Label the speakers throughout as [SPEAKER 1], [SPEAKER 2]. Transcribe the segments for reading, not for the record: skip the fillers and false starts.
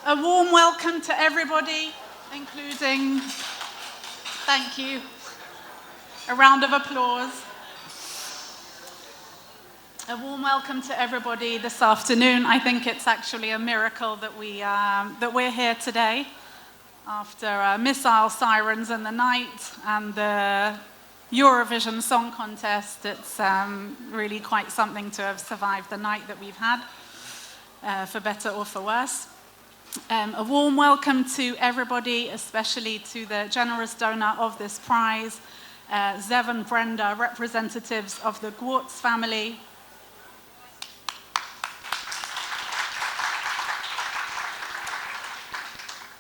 [SPEAKER 1] A warm welcome to everybody, including, thank you, a round of applause. A warm welcome to everybody this afternoon. I think it's actually a miracle that we're here today after missile sirens in the night and the Eurovision Song Contest. It's really quite something to have survived the night that we've had, for better or for worse. A warm welcome to everybody, especially to the generous donor of this prize, Zaban, Brenda, representatives of the Gewurz family.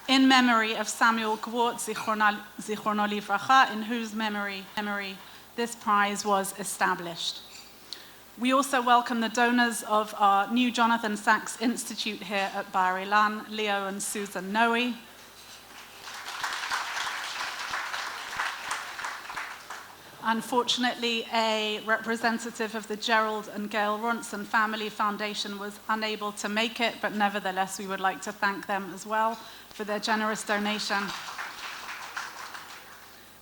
[SPEAKER 1] In memory of Samuel Gewurz, Zichrono Livracha, in whose memory this prize was established. We also welcome the donors of our new Jonathan Sachs Institute here at Bar Ilan, Leo and Susan Noe. Unfortunately, a representative of the Gerald and Gail Ronson Family Foundation was unable to make it, but nevertheless, we would like to thank them as well for their generous donation.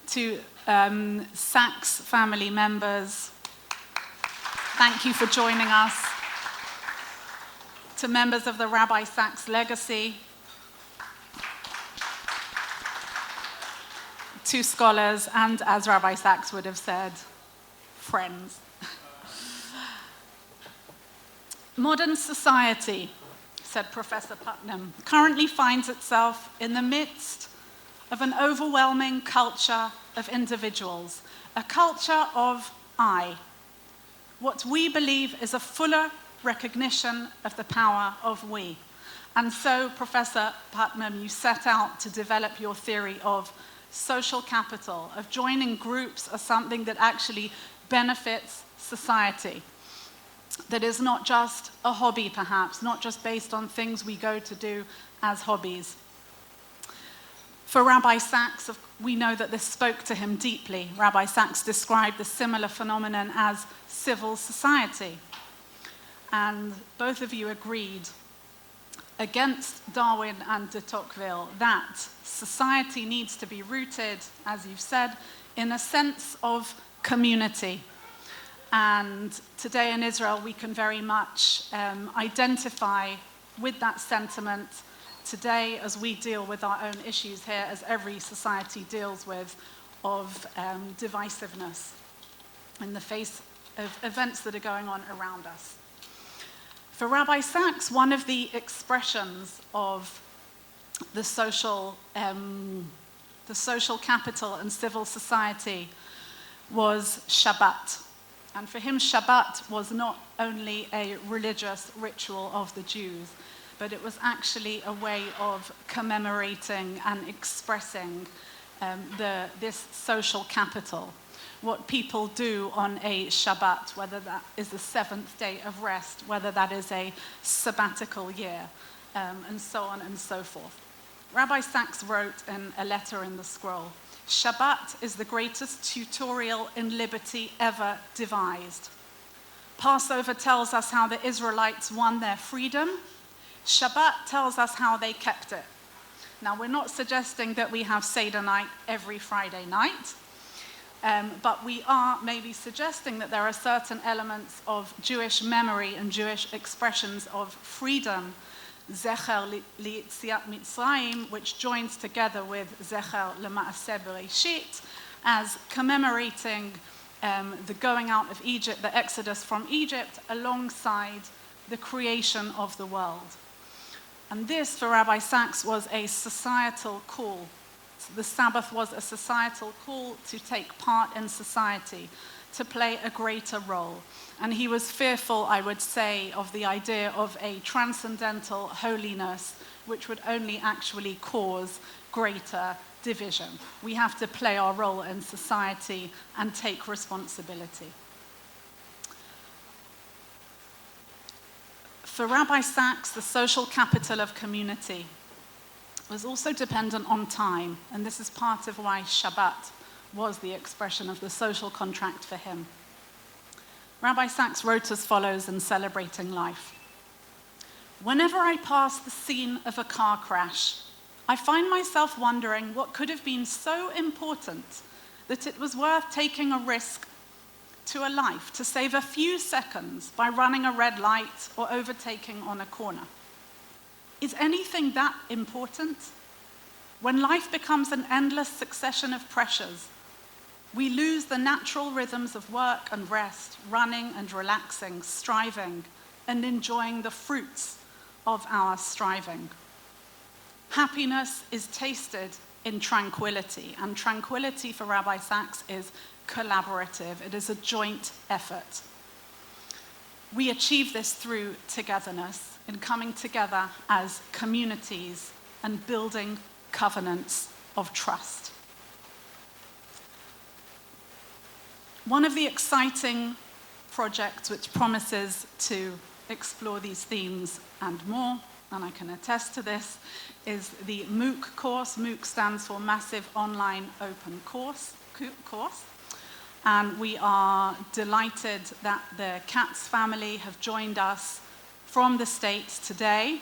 [SPEAKER 1] To Sachs family members, thank you for joining us. To members of the Rabbi Sachs legacy, to scholars, and as Rabbi Sachs would have said, friends. Modern society, said Professor Putnam, currently finds itself in the midst of an overwhelming culture of individuals, a culture of I. What we believe is a fuller recognition of the power of we. And so, Professor Putnam, you set out to develop your theory of social capital, of joining groups as something that actually benefits society, that is not just a hobby perhaps, not just based on things we go to do as hobbies. For Rabbi Sachs, we know that this spoke to him deeply. Rabbi Sachs described the similar phenomenon as civil society. And both of you agreed, against Darwin and de Tocqueville, that society needs to be rooted, as you've said, in a sense of community. And today in Israel, we can very much identify with that sentiment today as we deal with our own issues here, as every society deals with, of divisiveness in the face of events that are going on around us. For Rabbi Sachs, one of the expressions of the social capital and civil society was Shabbat. And for him, Shabbat was not only a religious ritual of the Jews, but it was actually a way of commemorating and expressing this social capital. What people do on a Shabbat, whether that is the seventh day of rest, whether that is a sabbatical year, and so on and so forth. Rabbi Sachs wrote in a letter in the scroll, Shabbat is the greatest tutorial in liberty ever devised. Passover tells us how the Israelites won their freedom. Shabbat tells us how they kept it. Now, we're not suggesting that we have Seder night every Friday night, but we are maybe suggesting that there are certain elements of Jewish memory and Jewish expressions of freedom, Zecher L'Yetziat Mitzrayim, which joins together with Zecher L'Maaseh Bereshit, as commemorating the going out of Egypt, the exodus from Egypt, alongside the creation of the world. And this, for Rabbi Sachs, was a societal call. The Sabbath was a societal call to take part in society, to play a greater role. And he was fearful, I would say, of the idea of a transcendental holiness, which would only actually cause greater division. We have to play our role in society and take responsibility. For Rabbi Sachs, the social capital of community was also dependent on time, and this is part of why Shabbat was the expression of the social contract for him. Rabbi Sachs wrote as follows in Celebrating Life. Whenever I pass the scene of a car crash, I find myself wondering what could have been so important that it was worth taking a risk to a life to save a few seconds by running a red light or overtaking on a corner. Is anything that important? When life becomes an endless succession of pressures, we lose the natural rhythms of work and rest, running and relaxing, striving, and enjoying the fruits of our striving. Happiness is tasted in tranquility, and tranquility for Rabbi Sachs is collaborative. It is a joint effort. We achieve this through togetherness, in coming together as communities and building covenants of trust. One of the exciting projects which promises to explore these themes and more, and I can attest to this, is the MOOC course. MOOC stands for Massive Online Open Course. And we are delighted that the Katz family have joined us from the States today.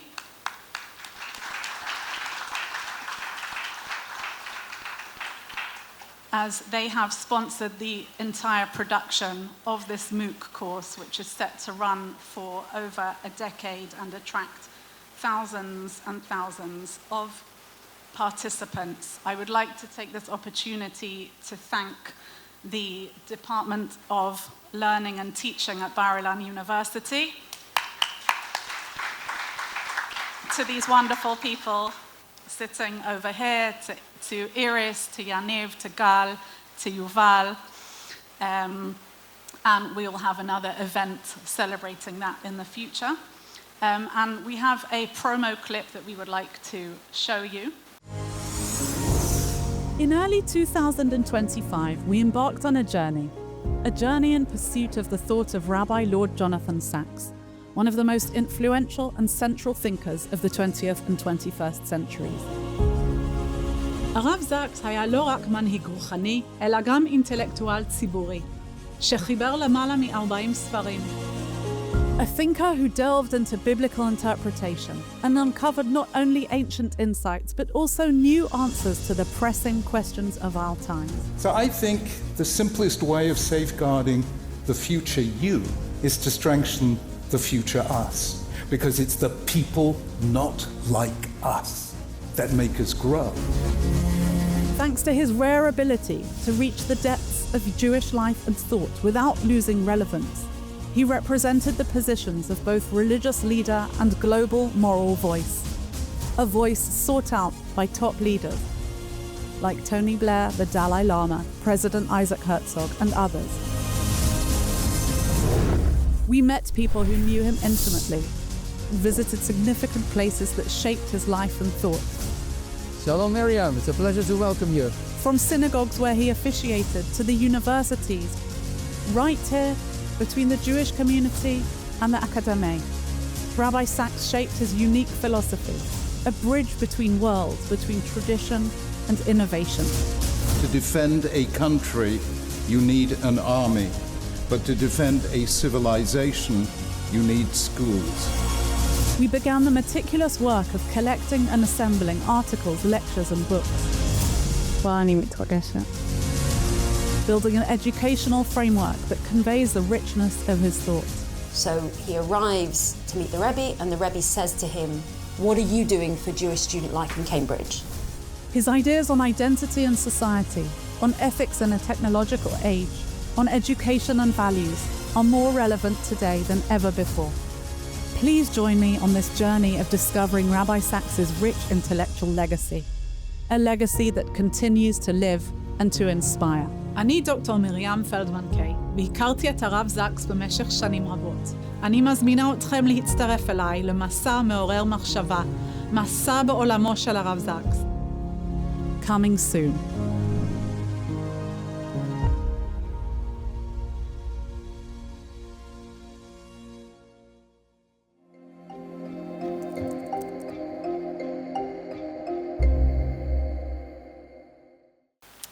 [SPEAKER 1] As they have sponsored the entire production of this MOOC course, which is set to run for over a decade and attract thousands and thousands of participants. I would like to take this opportunity to thank the Department of Learning and Teaching at Bar-Ilan University, to these wonderful people sitting over here, to Iris, to Yaniv, to Gal, to Yuval, and we will have another event celebrating that in the future. And we have a promo clip that we would like to show you.
[SPEAKER 2] In early 2025, we embarked on a journey in pursuit of the thought of Rabbi Lord Jonathan Sacks, one of the most influential and central thinkers of the 20th and 21st centuries. הרב זקס היה לא רק מנהיג רוחני, אלא גם אינטלקטואל ציבורי, שחיבר למעלה מ-40 ספרים. A thinker who delved into biblical interpretation and uncovered not only ancient insights, but also new answers to the pressing questions of our times.
[SPEAKER 3] So I think the simplest way of safeguarding the future you is to strengthen the future us, because it's the people not like us that make us grow.
[SPEAKER 2] Thanks to his rare ability to reach the depths of Jewish life and thought without losing relevance, he represented the positions of both religious leader and global moral voice, a voice sought out by top leaders like Tony Blair, the Dalai Lama, President Isaac Herzog, and others. We met people who knew him intimately, visited significant places that shaped his life and thought.
[SPEAKER 4] Shalom Miriam, it's a pleasure to welcome you.
[SPEAKER 2] From synagogues where he officiated to the universities, right here between the Jewish community and the academe, Rabbi Sacks shaped his unique philosophy, a bridge between worlds, between tradition and innovation.
[SPEAKER 3] To defend a country, you need an army, but to defend a civilization, you need schools.
[SPEAKER 2] We began the meticulous work of collecting and assembling articles, lectures and books. Building an educational framework that conveys the richness of his thought.
[SPEAKER 5] So he arrives to meet the Rebbe, and the Rebbe says to him, "What are you doing for Jewish student life in Cambridge?"
[SPEAKER 2] His ideas on identity and society, on ethics in a technological age, on education and values are more relevant today than ever before. Please join me on this journey of discovering Rabbi Sacks's rich intellectual legacy, a legacy that continues to live and to inspire. אני דוקטור מרים פלדמן-קיי, והכרתי את הרב זקס במשך שנים רבות. אני מזמינה אתכם להצטרף אליי למסע מעורר מחשבה, מסע בעולמו של הרב זקס. Coming soon.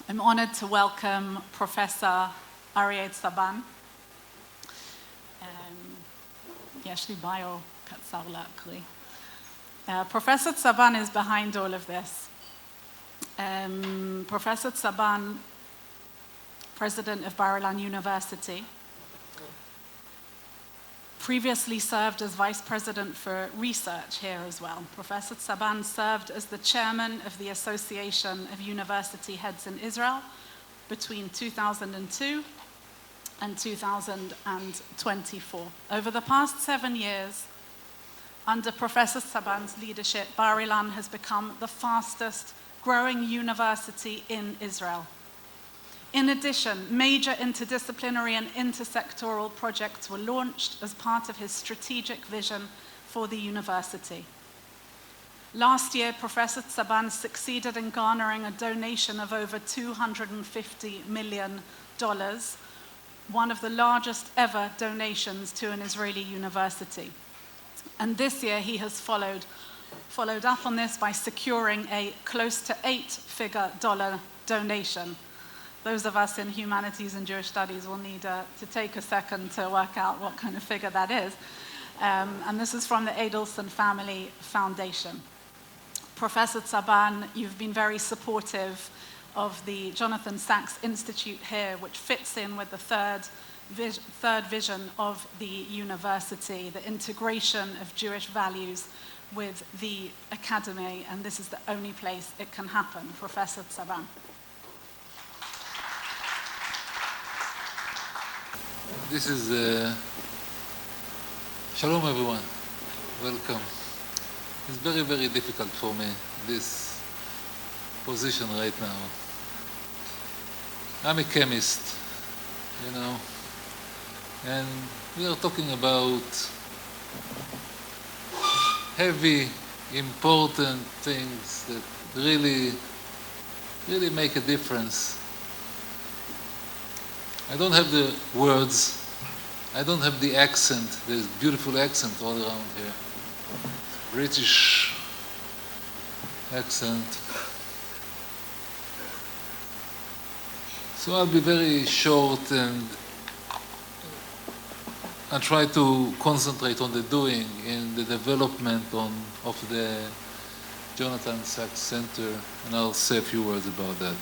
[SPEAKER 1] I'm honored to welcome Professor Arie Zaban. יש לי ביו קצר להקריא. Professor Zaban is behind all of this. Professor Zaban, president of Bar-Ilan University, previously served as vice president for research here as well. Professor Zaban served as the chairman of the Association of University Heads in Israel between 2002 and 2024. Over the past 7 years, under Professor Zaban's leadership, Bar-Ilan has become the fastest growing university in Israel. In addition, major interdisciplinary and intersectoral projects were launched as part of his strategic vision for the university. Last year, Professor Zaban succeeded in garnering a donation of over $250 million, one of the largest ever donations to an Israeli university. And this year, he has followed up on this by securing a close to $8-figure donation. Those of us in humanities and Jewish studies will need to take a second to work out what kind of figure that is. And this is from the Adelson Family Foundation. Professor Zaban, you've been very supportive of the Jonathan Sachs Institute here, which fits in with the third vision of the university, the integration of Jewish values with the academy, and this is the only place it can happen. Professor Zaban.
[SPEAKER 6] This is Shalom everyone, welcome. It's very, very difficult for me, this position right now. I'm a chemist, and we are talking about heavy, important things that really make a difference. I don't have the words, I don't have the accent. There's beautiful accent all around here. British accent. So I'll be very short and try to concentrate on the doing in the development of the Jonathan Sachs Center, and I'll say a few words about that.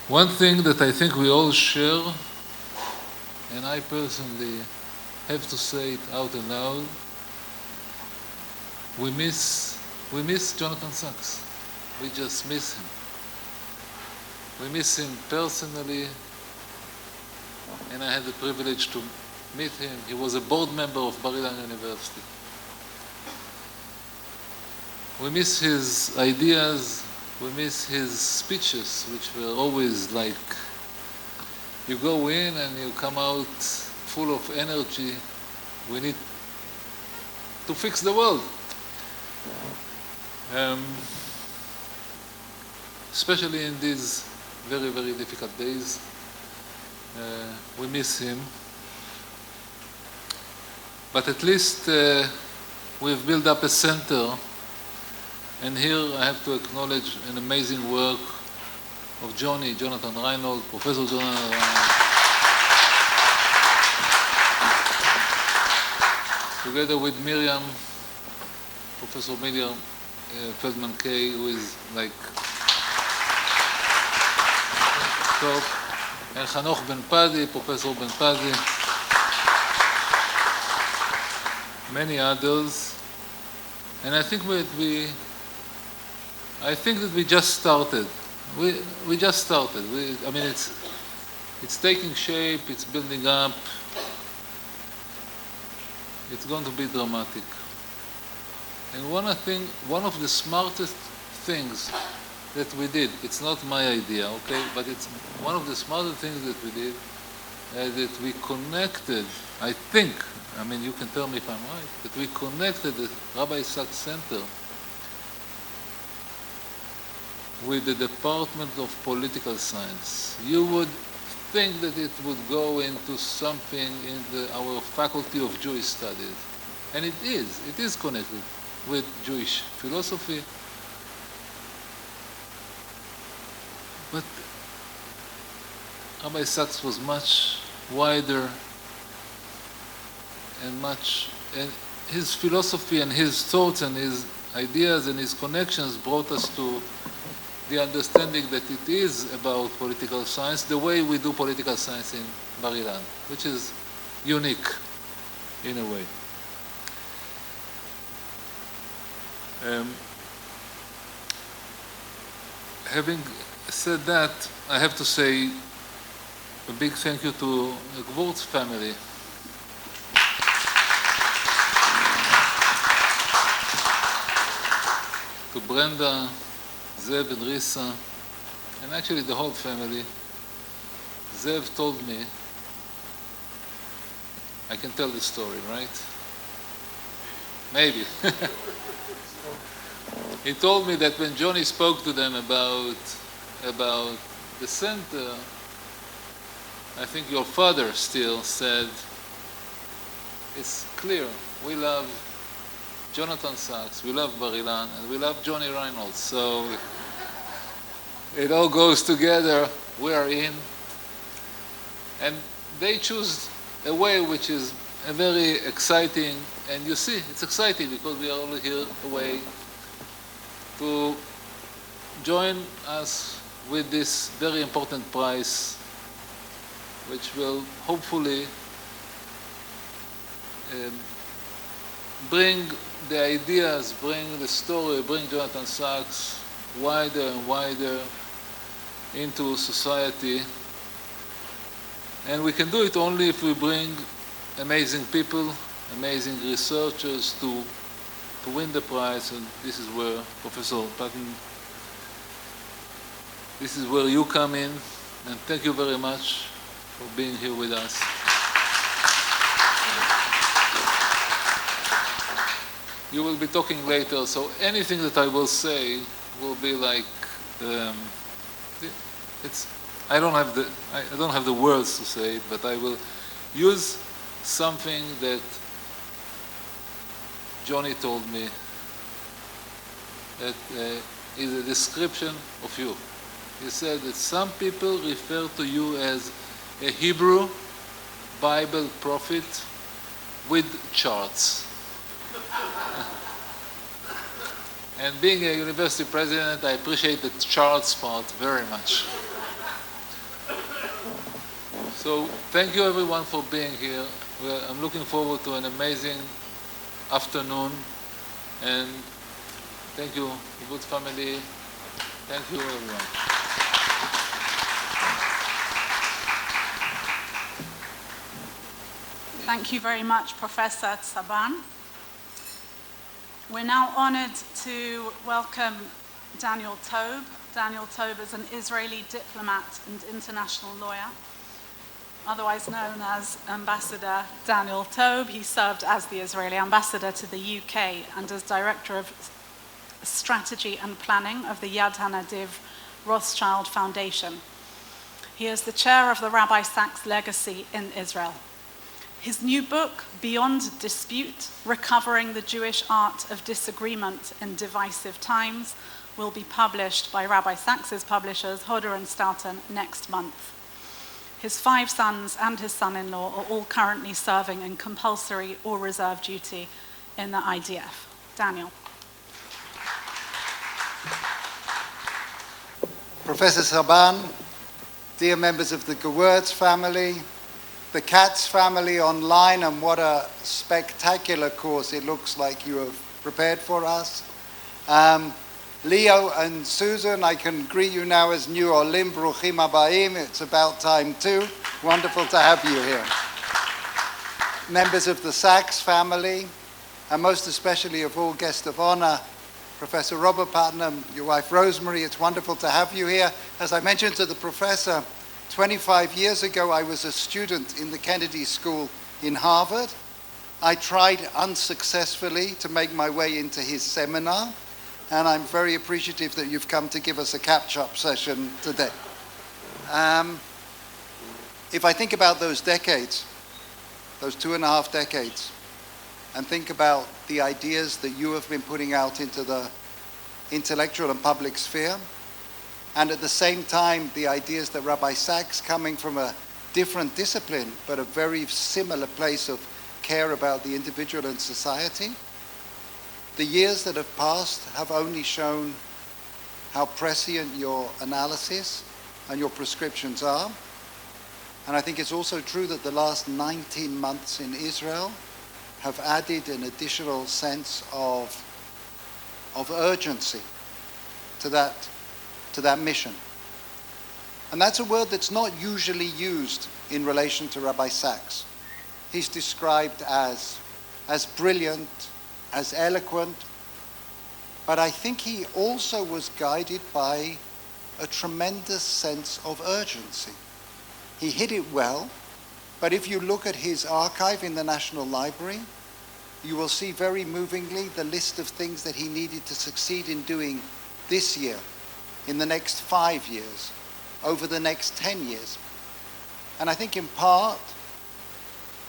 [SPEAKER 6] One thing that I think we all share, and I personally have to say it out and loud, we miss Jonathan Sachs. We just miss him. We miss him personally, and I had the privilege to meet him. He was a board member of Bar-Ilan University. We miss his ideas. We miss his speeches, which were always like, you go in and you come out full of energy. We need to fix the world. Especially in these very, very difficult days. We miss him. But at least we've built up a center. And here I have to acknowledge an amazing work of Jonathan Rynhold, Professor Jonathan Rynhold, together with Miriam, Professor Miriam Feldmann-Kaye, who is like Taub, and Hanoch Ben Padi, Professor Ben Padi, many others. And I think that we just started. We just started. It's taking shape. It's building up. It's going to be dramatic. And one of the smartest things that we did. It's not my idea, okay? But it's one of the smartest things that we did. That we connected. I think. You can tell me if I'm right. That we connected the Rabbi Sachs Center with the Department of Political Science. You would think that it would go into something in our Faculty of Jewish Studies. And it is connected with Jewish philosophy. But Rabbi Sachs was much wider and his philosophy and his thoughts and his ideas and his connections brought us to the understanding that it is about political science, the way we do political science in Bar-Ilan, which is unique in a way. Having said that, I have to say a big thank you to the Gewurz family. To Brenda, Zev and Risa, and actually the whole family. Zev told me, I can tell the story, right? Maybe. He told me that when Johnny spoke to them about the center, I think your father still said, it's clear, we love Jonathan Sachs, we love Bar-Ilan, and we love Johnny Rynhold. So it all goes together, we are in. And they choose a way which is a very exciting, and you see, it's exciting because we are all here a way to join us with this very important prize, which will hopefully bring the ideas, bring the story, bring Jonathan Sachs wider and wider into society. And we can do it only if we bring amazing people, amazing researchers to win the prize. And this is where, Professor Putnam, this is where you come in. And thank you very much for being here with us. You will be talking later, so anything that I will say will be like, I don't have the words to say it, but I will use something that Johnny told me that is a description of you. He said that some people refer to you as a Hebrew Bible prophet with charts. And being a university president, I appreciate the charts part very much. So thank you everyone for being here. I'm looking forward to an amazing afternoon. And thank you, Gewurz family. Thank you everyone.
[SPEAKER 1] Thank you very much, Professor Zaban. We're now honored to welcome Daniel Taub. Daniel Taub is an Israeli diplomat and international lawyer, otherwise known as Ambassador Daniel Taub. He served as the Israeli ambassador to the UK and as director of strategy and planning of the Yad HaNadiv Rothschild Foundation. He is the chair of the Rabbi Sachs Legacy in Israel. His new book, Beyond Dispute, Recovering the Jewish Art of Disagreement in Divisive Times, will be published by Rabbi Sachs's publishers, Hodder and Stoughton, next month. His 5 sons and his son-in-law are all currently serving in compulsory or reserve duty in the IDF. Daniel.
[SPEAKER 7] Professor Zaban, dear members of the Gewurz family, the Katz family online, and what a spectacular course it looks like you have prepared for us. Leo and Susan, I can greet you now as New Olim, Bruchim Habayim. It's about time too. Wonderful to have you here. Members of the Sachs family, and most especially of all guests of honor, Professor Robert Putnam, your wife Rosemary, it's wonderful to have you here. As I mentioned to the professor, 25 years ago I was a student in the Kennedy School in Harvard. I tried unsuccessfully to make my way into his seminar, and I'm very appreciative that you've come to give us a catch-up session today. If I think about those decades, those 2.5 decades, and think about the ideas that you have been putting out into the intellectual and public sphere, and at the same time, the ideas that Rabbi Sachs, coming from a different discipline, but a very similar place of care about the individual and society. The years that have passed have only shown how prescient your analysis and your prescriptions are. And I think it's also true that the last 19 months in Israel have added an additional sense of urgency to that mission. And that's a word that's not usually used in relation to Rabbi Sacks. He's described as brilliant, as eloquent, but I think he also was guided by a tremendous sense of urgency. He hid it well, but if you look at his archive in the National Library, you will see very movingly the list of things that he needed to succeed in doing this year, in the next 5 years, over the next 10 years. And I think in part,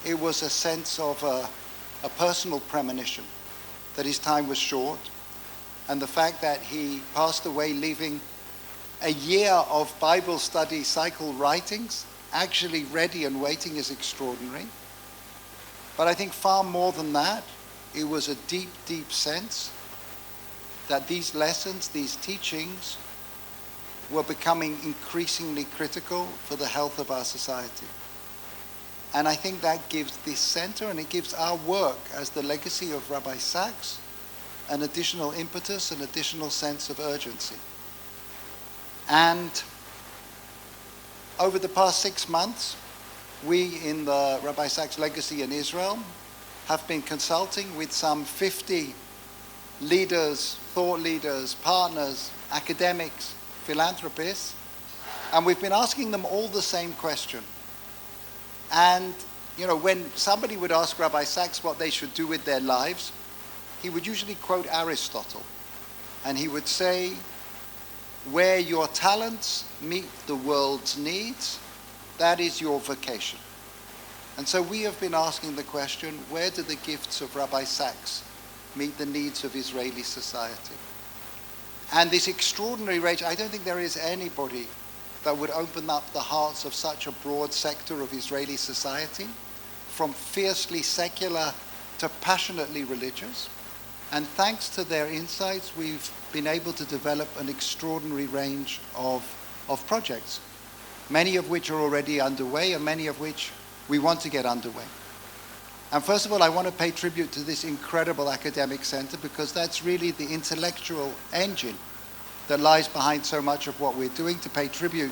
[SPEAKER 7] it was a sense of a personal premonition that his time was short, and the fact that he passed away leaving a year of Bible study cycle writings actually ready and waiting is extraordinary. But I think far more than that, it was a deep, deep sense that these lessons, these teachings, were becoming increasingly critical for the health of our society. And I think that gives this center, and it gives our work as the legacy of Rabbi Sacks, an additional impetus, an additional sense of urgency. And over the past 6 months, we in the Rabbi Sacks Legacy in Israel have been consulting with some 50 leaders, thought leaders, partners, academics, philanthropists, and we've been asking them all the same question. And, you know, when somebody would ask Rabbi Sacks what they should do with their lives, he would usually quote Aristotle. And he would say, where your talents meet the world's needs, that is your vocation. And so we have been asking the question, where do the gifts of Rabbi Sacks meet the needs of Israeli society? And this extraordinary range, I don't think there is anybody that would open up the hearts of such a broad sector of Israeli society, from fiercely secular to passionately religious. And thanks to their insights, we've been able to develop an extraordinary range of projects, many of which are already underway and many of which we want to get underway. And first of all, I want to pay tribute to this incredible academic center, because that's really the intellectual engine that lies behind so much of what we're doing. To pay tribute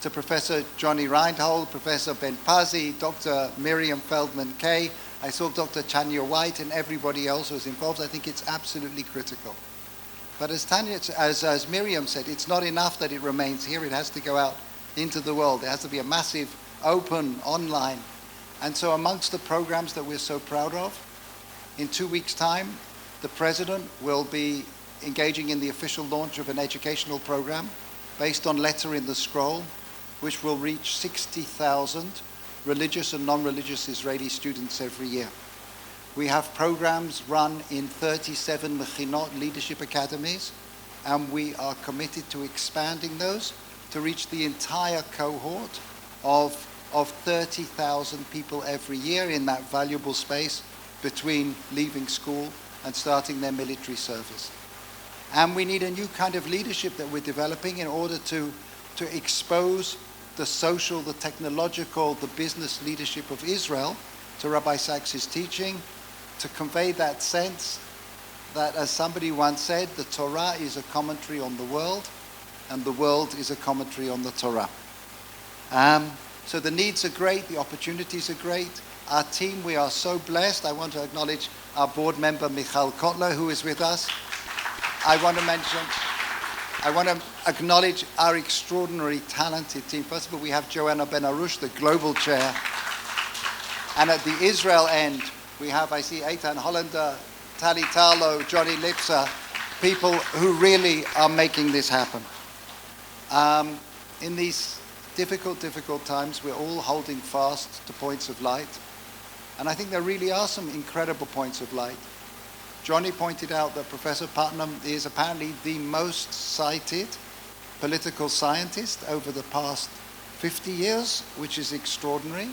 [SPEAKER 7] to Professor Johnny Rynhold, Professor Ben Pazzi, Dr. Miriam Feldmann-Kaye. I saw Dr. Tanya White and everybody else who was involved. I think it's absolutely critical. But as Miriam said, it's not enough that it remains here. It has to go out into the world. There has to be a massive, open, online. And so amongst the programs that we're so proud of, in 2 weeks' time, the President will be engaging in the official launch of an educational program based on Letter in the Scroll, which will reach 60,000 religious and non-religious Israeli students every year. We have programs run in 37 Mechinot leadership academies, and we are committed to expanding those to reach the entire cohort of 30,000 people every year in that valuable space between leaving school and starting their military service. And we need a new kind of leadership that we're developing in order to expose the social, the technological, the business leadership of Israel to Rabbi Sacks' teaching, to convey that sense that, as somebody once said, the Torah is a commentary on the world, and the world is a commentary on the Torah. So the needs are great, the opportunities are great. Our team, we are so blessed. I want to acknowledge our board member, Michal Kotler, who is with us. I want to acknowledge our extraordinary talented team. First of all, we have Joanna Ben Arush, the global chair. And at the Israel end, we have, I see Eitan Hollander, Tali Tarlo, Johnny Lipser, people who really are making this happen. In these difficult times, we're all holding fast to points of light. And I think there really are some incredible points of light. Johnny pointed out that Professor Putnam is apparently the most cited political scientist over the past 50 years, which is extraordinary.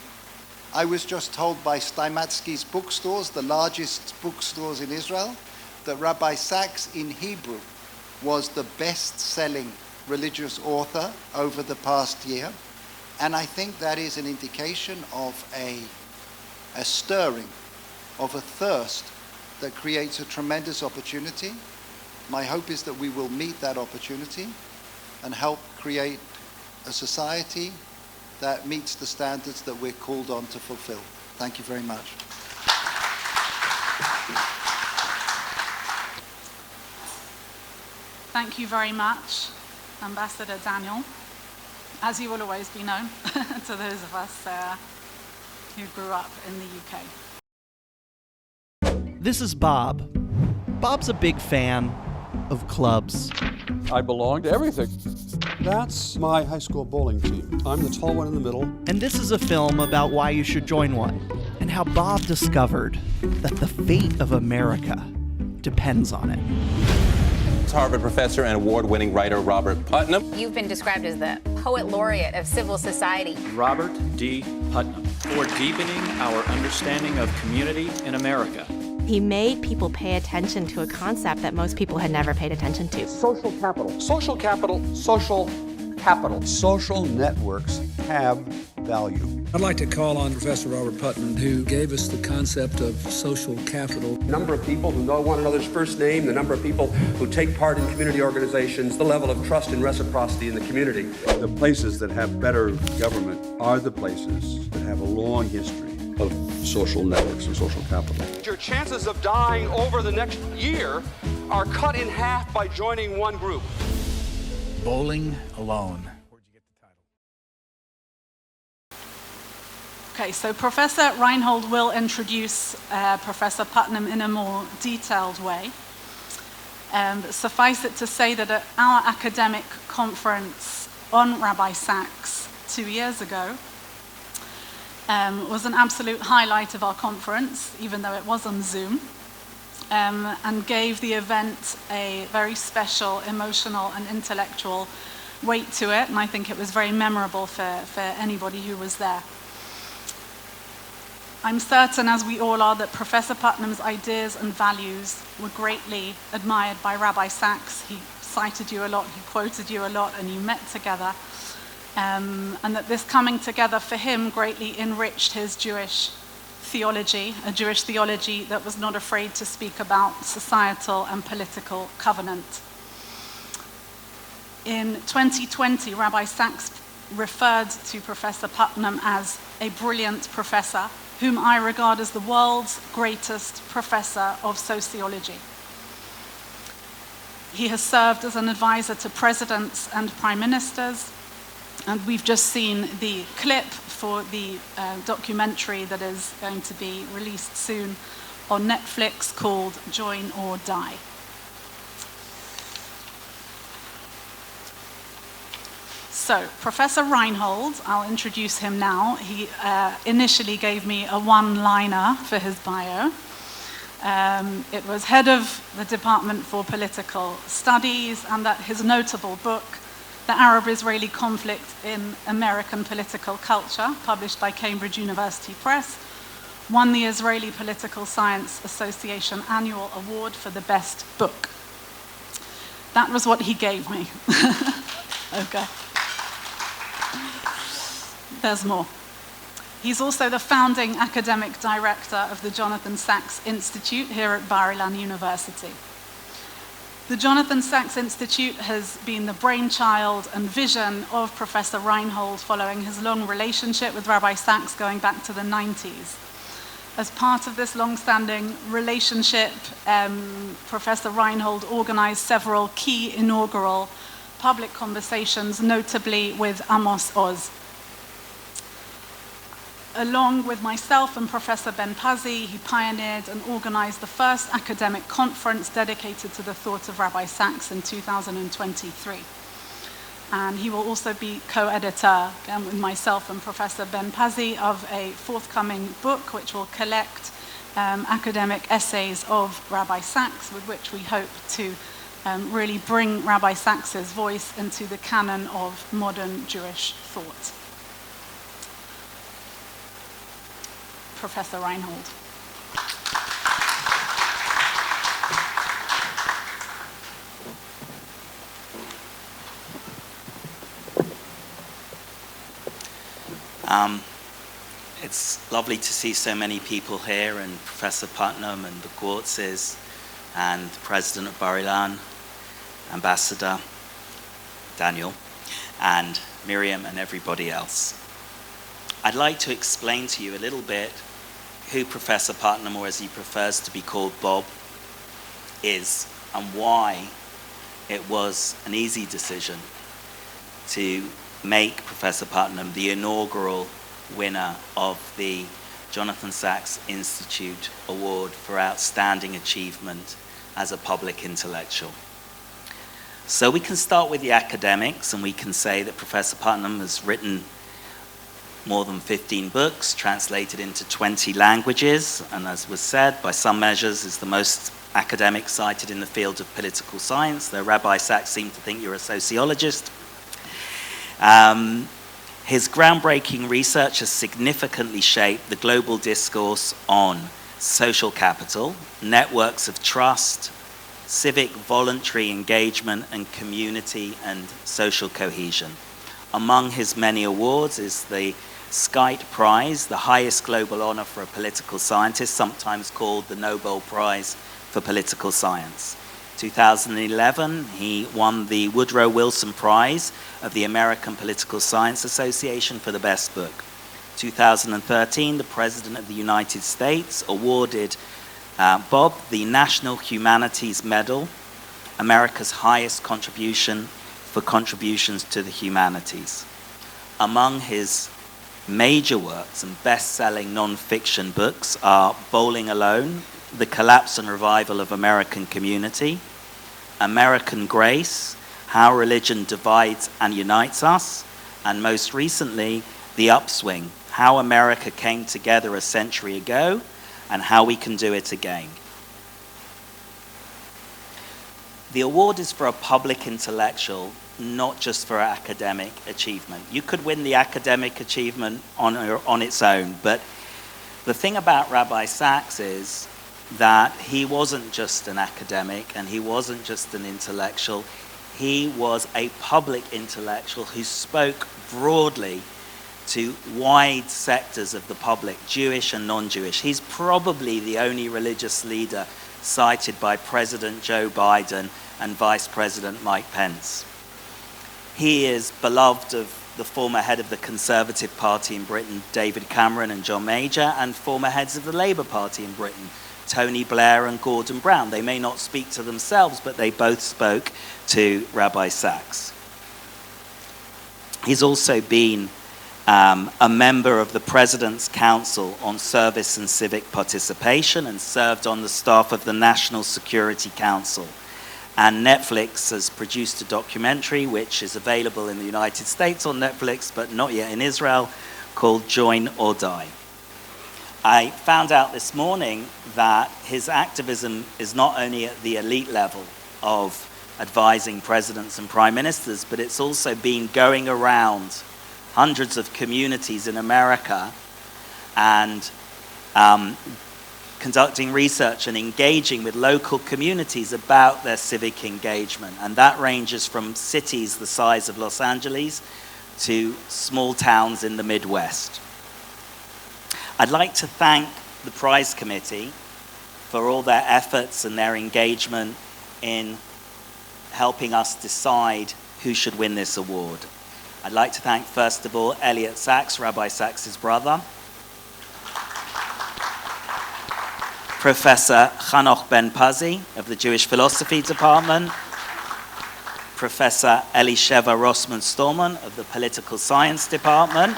[SPEAKER 7] I was just told by Steinmatzky's bookstores, the largest bookstores in Israel, that Rabbi Sachs in Hebrew was the best-selling religious author over the past year. And I think that is an indication of a stirring, of a thirst that creates a tremendous opportunity. My hope is that we will meet that opportunity and help create a society that meets the standards that we're called on to fulfill. Thank you very much.
[SPEAKER 1] Thank you very much, Ambassador Daniel, as you will always be known to those of us who grew up in the UK.
[SPEAKER 8] This is Bob. Bob's a big fan of clubs.
[SPEAKER 9] I belong to everything. That's my high school bowling team. I'm the tall one in the middle.
[SPEAKER 8] And this is a film about why you should join one, and how Bob discovered that the fate of America depends on it.
[SPEAKER 10] Harvard professor and award-winning writer Robert Putnam.
[SPEAKER 11] You've been described as the poet laureate of civil society.
[SPEAKER 12] Robert D. Putnam, for deepening our understanding of community in America.
[SPEAKER 13] He made people pay attention to a concept that most people had never paid attention to.
[SPEAKER 9] Social capital. Social capital. Social capital. Social networks have value.
[SPEAKER 14] I'd like to call on Professor Robert Putnam, who gave us the concept of social capital.
[SPEAKER 9] The number of people who know one another's first name, the number of people who take part in community organizations, the level of trust and reciprocity in the community. The places that have better government are the places that have a long history of social networks and social capital. Your chances of dying over the next year are cut in half by joining one group.
[SPEAKER 15] Bowling Alone.
[SPEAKER 1] Okay, so Professor Rynhold will introduce Professor Putnam in a more detailed way. Suffice it to say that at our academic conference on Rabbi Sachs 2 years ago was an absolute highlight of our conference, even though it was on Zoom, and gave the event a very special emotional and intellectual weight to it, and I think it was very memorable for anybody who was there. I'm certain, as we all are, that Professor Putnam's ideas and values were greatly admired by Rabbi Sachs. He cited you a lot, he quoted you a lot, and you met together. And that this coming together for him greatly enriched his Jewish theology, a Jewish theology that was not afraid to speak about societal and political covenant. In 2020, Rabbi Sachs referred to Professor Putnam as a brilliant professor, whom I regard as the world's greatest professor of sociology. He has served as an advisor to presidents and prime ministers, and we've just seen the clip for the documentary that is going to be released soon on Netflix called Join or Die. So, Professor Rynhold, I'll introduce him now. He initially gave me a one-liner for his bio. It was head of the Department for Political Studies, and that his notable book, The Arab-Israeli Conflict in American Political Culture, published by Cambridge University Press, won the Israeli Political Science Association Annual Award for the best book. That was what he gave me. Okay. There's more. He's also the founding academic director of the Jonathan Sachs Institute here at Bar-Ilan University. The Jonathan Sachs Institute has been the brainchild and vision of Professor Rynhold following his long relationship with Rabbi Sachs going back to the 90s. As part of this long-standing relationship, Professor Rynhold organized several key inaugural public conversations, notably with Amos Oz. Along with myself and Professor Ben Pazi, he pioneered and organized the first academic conference dedicated to the thought of Rabbi Sachs in 2023. And he will also be co-editor, again with myself and Professor Ben Pazi, of a forthcoming book which will collect academic essays of Rabbi Sachs, with which we hope to really bring Rabbi Sachs's voice into the canon of modern Jewish thought. Professor Rynhold.
[SPEAKER 16] It's lovely to see so many people here, and Professor Putnam and the Gewurzes and the President of Bar-Ilan, Ambassador Daniel, and Miriam and everybody else. I'd like to explain to you a little bit who Professor Putnam, or as he prefers to be called, Bob, is, and why it was an easy decision to make Professor Putnam the inaugural winner of the Jonathan Sacks Institute Award for Outstanding Achievement as a Public Intellectual. So we can start with the academics, and we can say that Professor Putnam has written more than 15 books, translated into 20 languages, and as was said, by some measures is the most academic cited in the field of political science, though Rabbi Sacks seemed to think you're a sociologist. His groundbreaking research has significantly shaped the global discourse on social capital, networks of trust, civic voluntary engagement, and community and social cohesion. Among his many awards is the Skite Prize, the highest global honor for a political scientist, sometimes called the Nobel Prize for Political Science. 2011, he won the Woodrow Wilson Prize of the American Political Science Association for the best book. 2013, the President of the United States awarded Bob the National Humanities Medal, America's highest contribution for contributions to the humanities. Among his major works and best-selling non-fiction books are Bowling Alone, The Collapse and Revival of American Community, American Grace, How Religion Divides and Unites Us, and most recently, The Upswing, How America Came Together a Century Ago and How We Can Do It Again. The award is for a public intellectual, not just for academic achievement. You could win the academic achievement on its own, but the thing about Rabbi Sacks is that he wasn't just an academic and he wasn't just an intellectual. He was a public intellectual who spoke broadly to wide sectors of the public, Jewish and non-Jewish. He's probably the only religious leader cited by President Joe Biden and Vice President Mike Pence. He is beloved of the former head of the Conservative Party in Britain, David Cameron and John Major, and former heads of the Labour Party in Britain, Tony Blair and Gordon Brown. They may not speak to themselves, but they both spoke to Rabbi Sacks. He's also been a member of the President's Council on Service and Civic Participation and served on the staff of the National Security Council. And Netflix has produced a documentary which is available in the United States on Netflix, but not yet in Israel, called Join or Die. I found out this morning that his activism is not only at the elite level of advising presidents and prime ministers, but it's also been going around hundreds of communities in America and conducting research and engaging with local communities about their civic engagement. And that ranges from cities the size of Los Angeles to small towns in the Midwest. I'd like to thank the prize committee for all their efforts and their engagement in helping us decide who should win this award. I'd like to thank, first of all, Elliot Sacks, Rabbi Sacks' brother, Professor Hanoch Ben-Pazi of the Jewish Philosophy Department, Professor Elisheva Rossman-Stallman of the Political Science Department,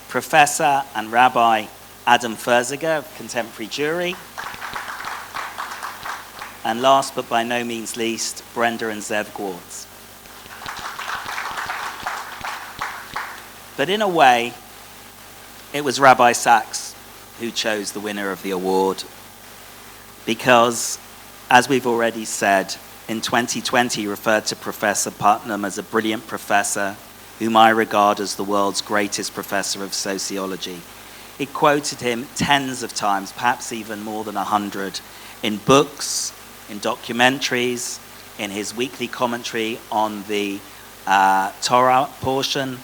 [SPEAKER 16] Professor and Rabbi Adam Ferziger of Contemporary Jewry, and last but by no means least, Brenda and Zev Gewurz. But in a way, it was Rabbi Sacks who chose the winner of the award because, as we've already said, in 2020 he referred to Professor Putnam as a brilliant professor whom I regard as the world's greatest professor of sociology. He quoted him tens of times, perhaps even more than 100, in books, in documentaries, in his weekly commentary on the Torah portion,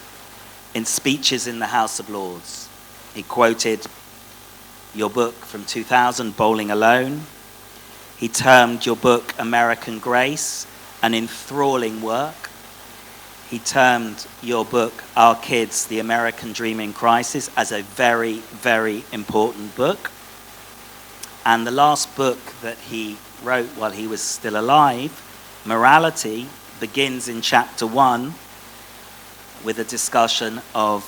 [SPEAKER 16] in speeches in the House of Lords. He quoted your book from 2000, Bowling Alone. He termed your book American Grace an enthralling work. He termed your book Our Kids, The American Dream in Crisis, as a very, very important book. And the last book that he wrote while he was still alive, Morality, begins in chapter 1 with a discussion of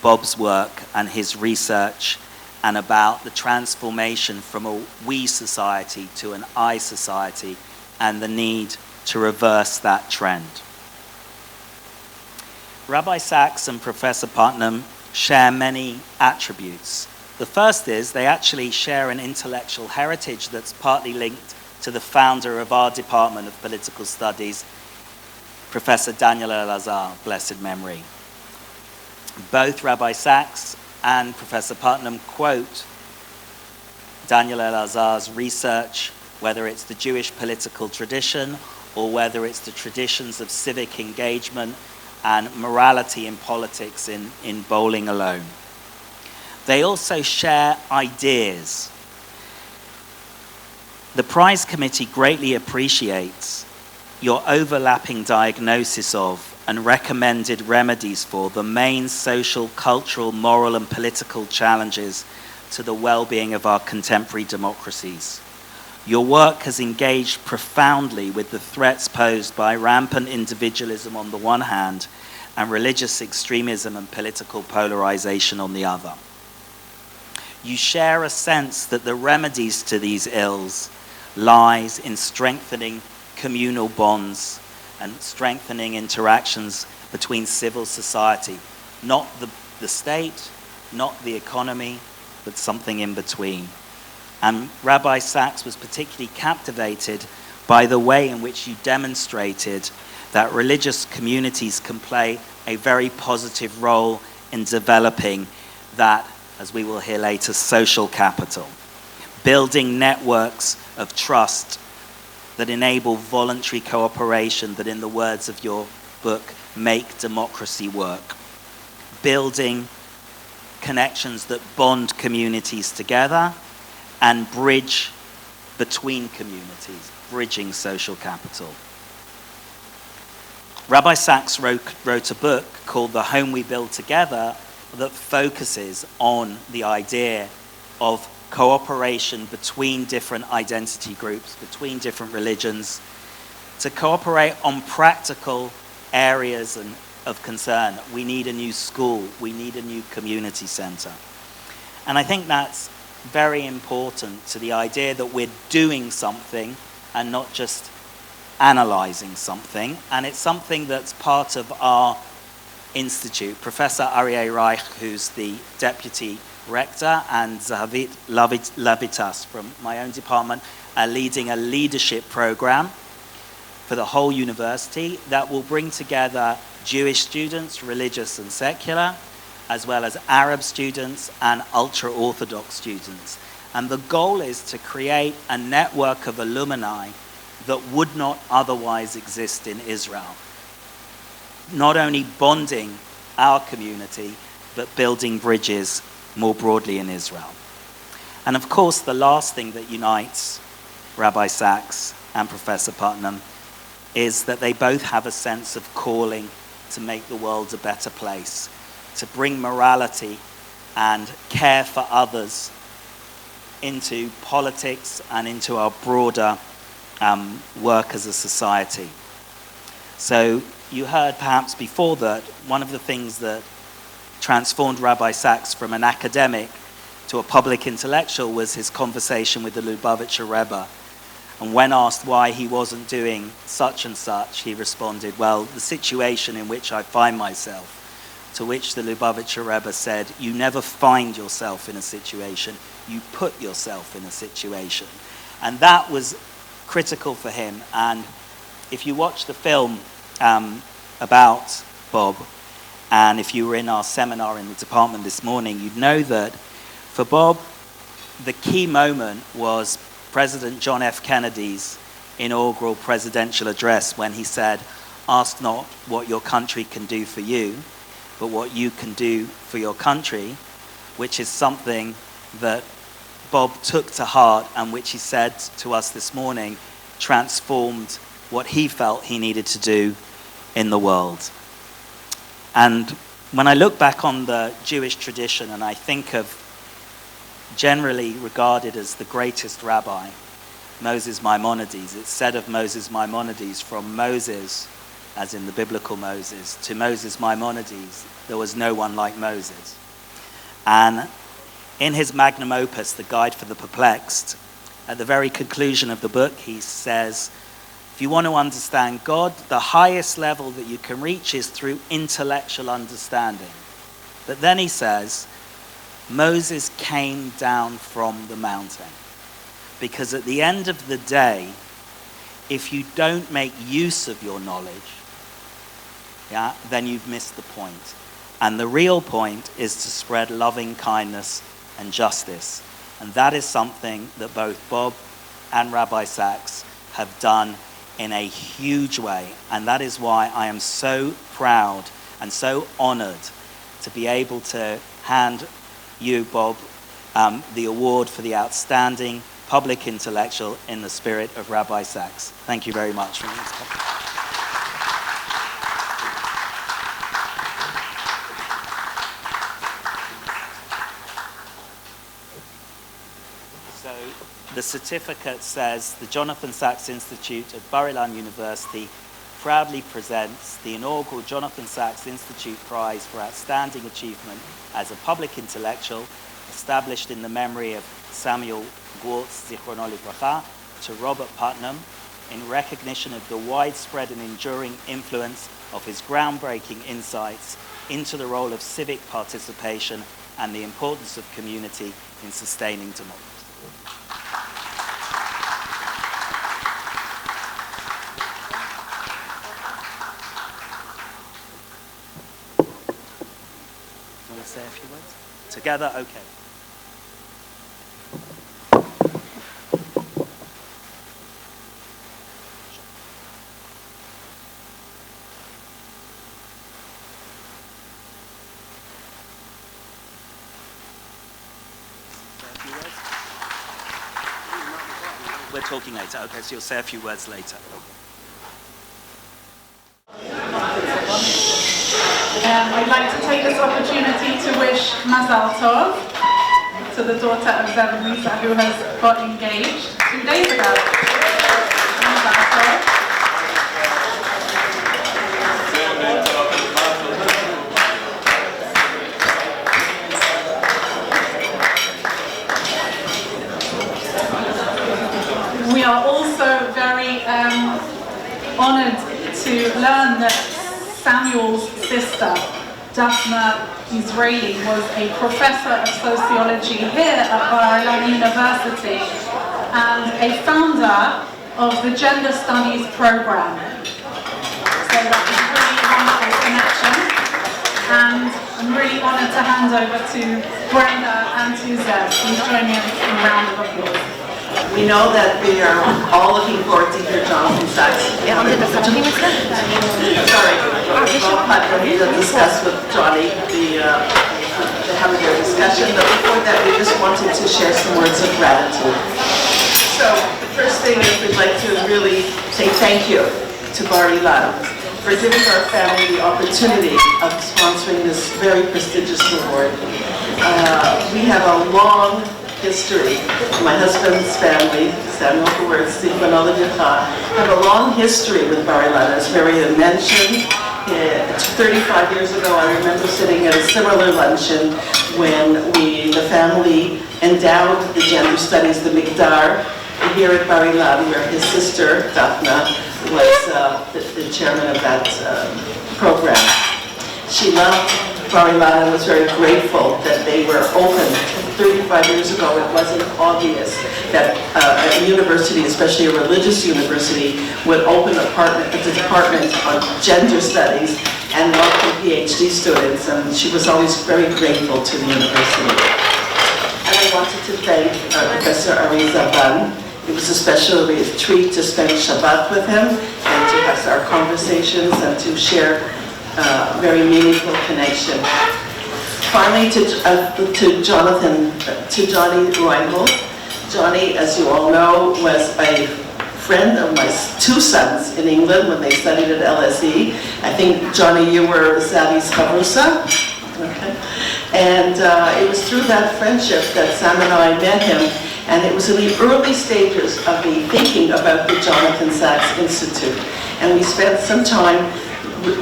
[SPEAKER 16] Bob's work and his research and about the transformation from a we society to an I society and the need to reverse that trend. Rabbi Sachs and Professor Putnam share many attributes. The first is they actually share an intellectual heritage that's partly linked to the founder of our Department of Political Studies, Professor Daniel Elazar, blessed memory. Both Rabbi Sachs and Professor Putnam quote Daniel Elazar's research, whether it's the Jewish political tradition or whether it's the traditions of civic engagement and morality in politics in Bowling Alone. They also share ideas. The prize committee greatly appreciates your overlapping diagnosis of and recommended remedies for the main social, cultural, moral, and political challenges to the well-being of our contemporary democracies. Your work has engaged profoundly with the threats posed by rampant individualism on the one hand and religious extremism and political polarization on the other. You share a sense that the remedies to these ills lies in strengthening communal bonds and strengthening interactions between civil society, not the state, not the economy, but something in between. And Rabbi Sachs was particularly captivated by the way in which you demonstrated that religious communities can play a very positive role in developing that, as we will hear later, social capital, building networks of trust that enable voluntary cooperation that, in the words of your book, make democracy work, building connections that bond communities together and bridge between communities, bridging social capital. Rabbi Sachs wrote a book called The Home We Build Together that focuses on the idea of cooperation between different identity groups, between different religions, to cooperate on practical areas of concern. We need a new school, we need a new community center. And I think that's very important to the idea that we're doing something and not just analyzing something. And it's something that's part of our institute. Professor Arie Reich, who's the deputy rector, and Zavid Lavitas from my own department are leading a leadership program for the whole university that will bring together Jewish students, religious and secular, as well as Arab students and ultra-Orthodox students. And the goal is to create a network of alumni that would not otherwise exist in Israel. Not only bonding our community, but building bridges more broadly in Israel. And of course, the last thing that unites Rabbi Sachs and Professor Putnam is that they both have a sense of calling to make the world a better place, to bring morality and care for others into politics and into our broader work as a society. So you heard perhaps before that one of the things that transformed Rabbi Sachs from an academic to a public intellectual was his conversation with the Lubavitcher Rebbe. And when asked why he wasn't doing such and such, he responded, well, the situation in which I find myself. To which the Lubavitcher Rebbe said, you never find yourself in a situation, you put yourself in a situation. And that was critical for him. And if you watch the film about Bob, And if you were in our seminar in the department this morning, you'd know that for Bob, the key moment was President John F. Kennedy's inaugural presidential address when he said, "Ask not what your country can do for you, but what you can do for your country," which is something that Bob took to heart and which he said to us this morning transformed what he felt he needed to do in the world. And when I look back on the Jewish tradition and I think of generally regarded as the greatest rabbi, Moses Maimonides, it's said of Moses Maimonides, from Moses, as in the biblical Moses, to Moses Maimonides, there was no one like Moses. And in his magnum opus, The Guide for the Perplexed, at the very conclusion of the book, he says, if you want to understand God, the highest level that you can reach is through intellectual understanding. But then he says, Moses came down from the mountain. Because at the end of the day, if you don't make use of your knowledge, then you've missed the point. And the real point is to spread loving kindness and justice. And that is something that both Bob and Rabbi Sachs have done in a huge way. And that is why I am so proud and so honored to be able to hand you, Bob, the award for the outstanding public intellectual in the spirit of Rabbi Sachs. Thank you very much. So the certificate says the Jonathan Sachs Institute at Bar-Ilan University proudly presents the inaugural Jonathan Sachs Institute Prize for Outstanding Achievement as a Public Intellectual, established in the memory of Samuel Gewurz, Zichrono Livracha, to Robert Putnam, in recognition of the widespread and enduring influence of his groundbreaking insights into the role of civic participation and the importance of community in sustaining democracy. Want to say a few words? Together? Okay. We're talking later. Okay, so you'll say a few words later.
[SPEAKER 1] I'd like to take this opportunity to wish Mazal Tov to the daughter of Zaban who has got engaged 2 days ago. Mazal Tov. We are also very honored to learn that Samuel's sister, Daphna Israeli, was a professor of sociology here at Bar-Ilan University and a founder of the Gender Studies program. So that is a really wonderful connection. And I'm really honored to hand over to Brenda and to Zeb. Please join me in a round of applause.
[SPEAKER 17] We know that we are all looking forward to hear Jonathan Sachs. Bob Putnam will discuss with Johnny having their discussion, but before that we just wanted to share some words of gratitude. So the first thing is we'd like to really say thank you to Bar-Ilan for giving our family the opportunity of sponsoring this very prestigious award. We have a long history. My husband's family, Samuel Gewurz, Zichrono Livracha, have a long history with Bar-Ilan. As Miriam mentioned, 35 years ago I remember sitting at a similar luncheon when the family endowed the gender studies, the Migdar, here at Bar-Ilan, where his sister, Daphna, was the chairman of that program. She loved Bar-Ilan and was very grateful that they were open. 35 years ago, it wasn't obvious that a university, especially a religious university, would open a department on gender studies and welcome PhD students, and she was always very grateful to the university. And I wanted to thank Professor Arie Zaban. It was a special treat to spend Shabbat with him and to have our conversations and to share a very meaningful connection. Finally, to Johnny Rynhold. Johnny, as you all know, was a friend of my two sons in England when they studied at LSE. I think, Johnny, you were Sally's chavrusa. Okay. And it was through that friendship that Sam and I met him, and it was in the early stages of me thinking about the Jonathan Sachs Institute. And we spent some time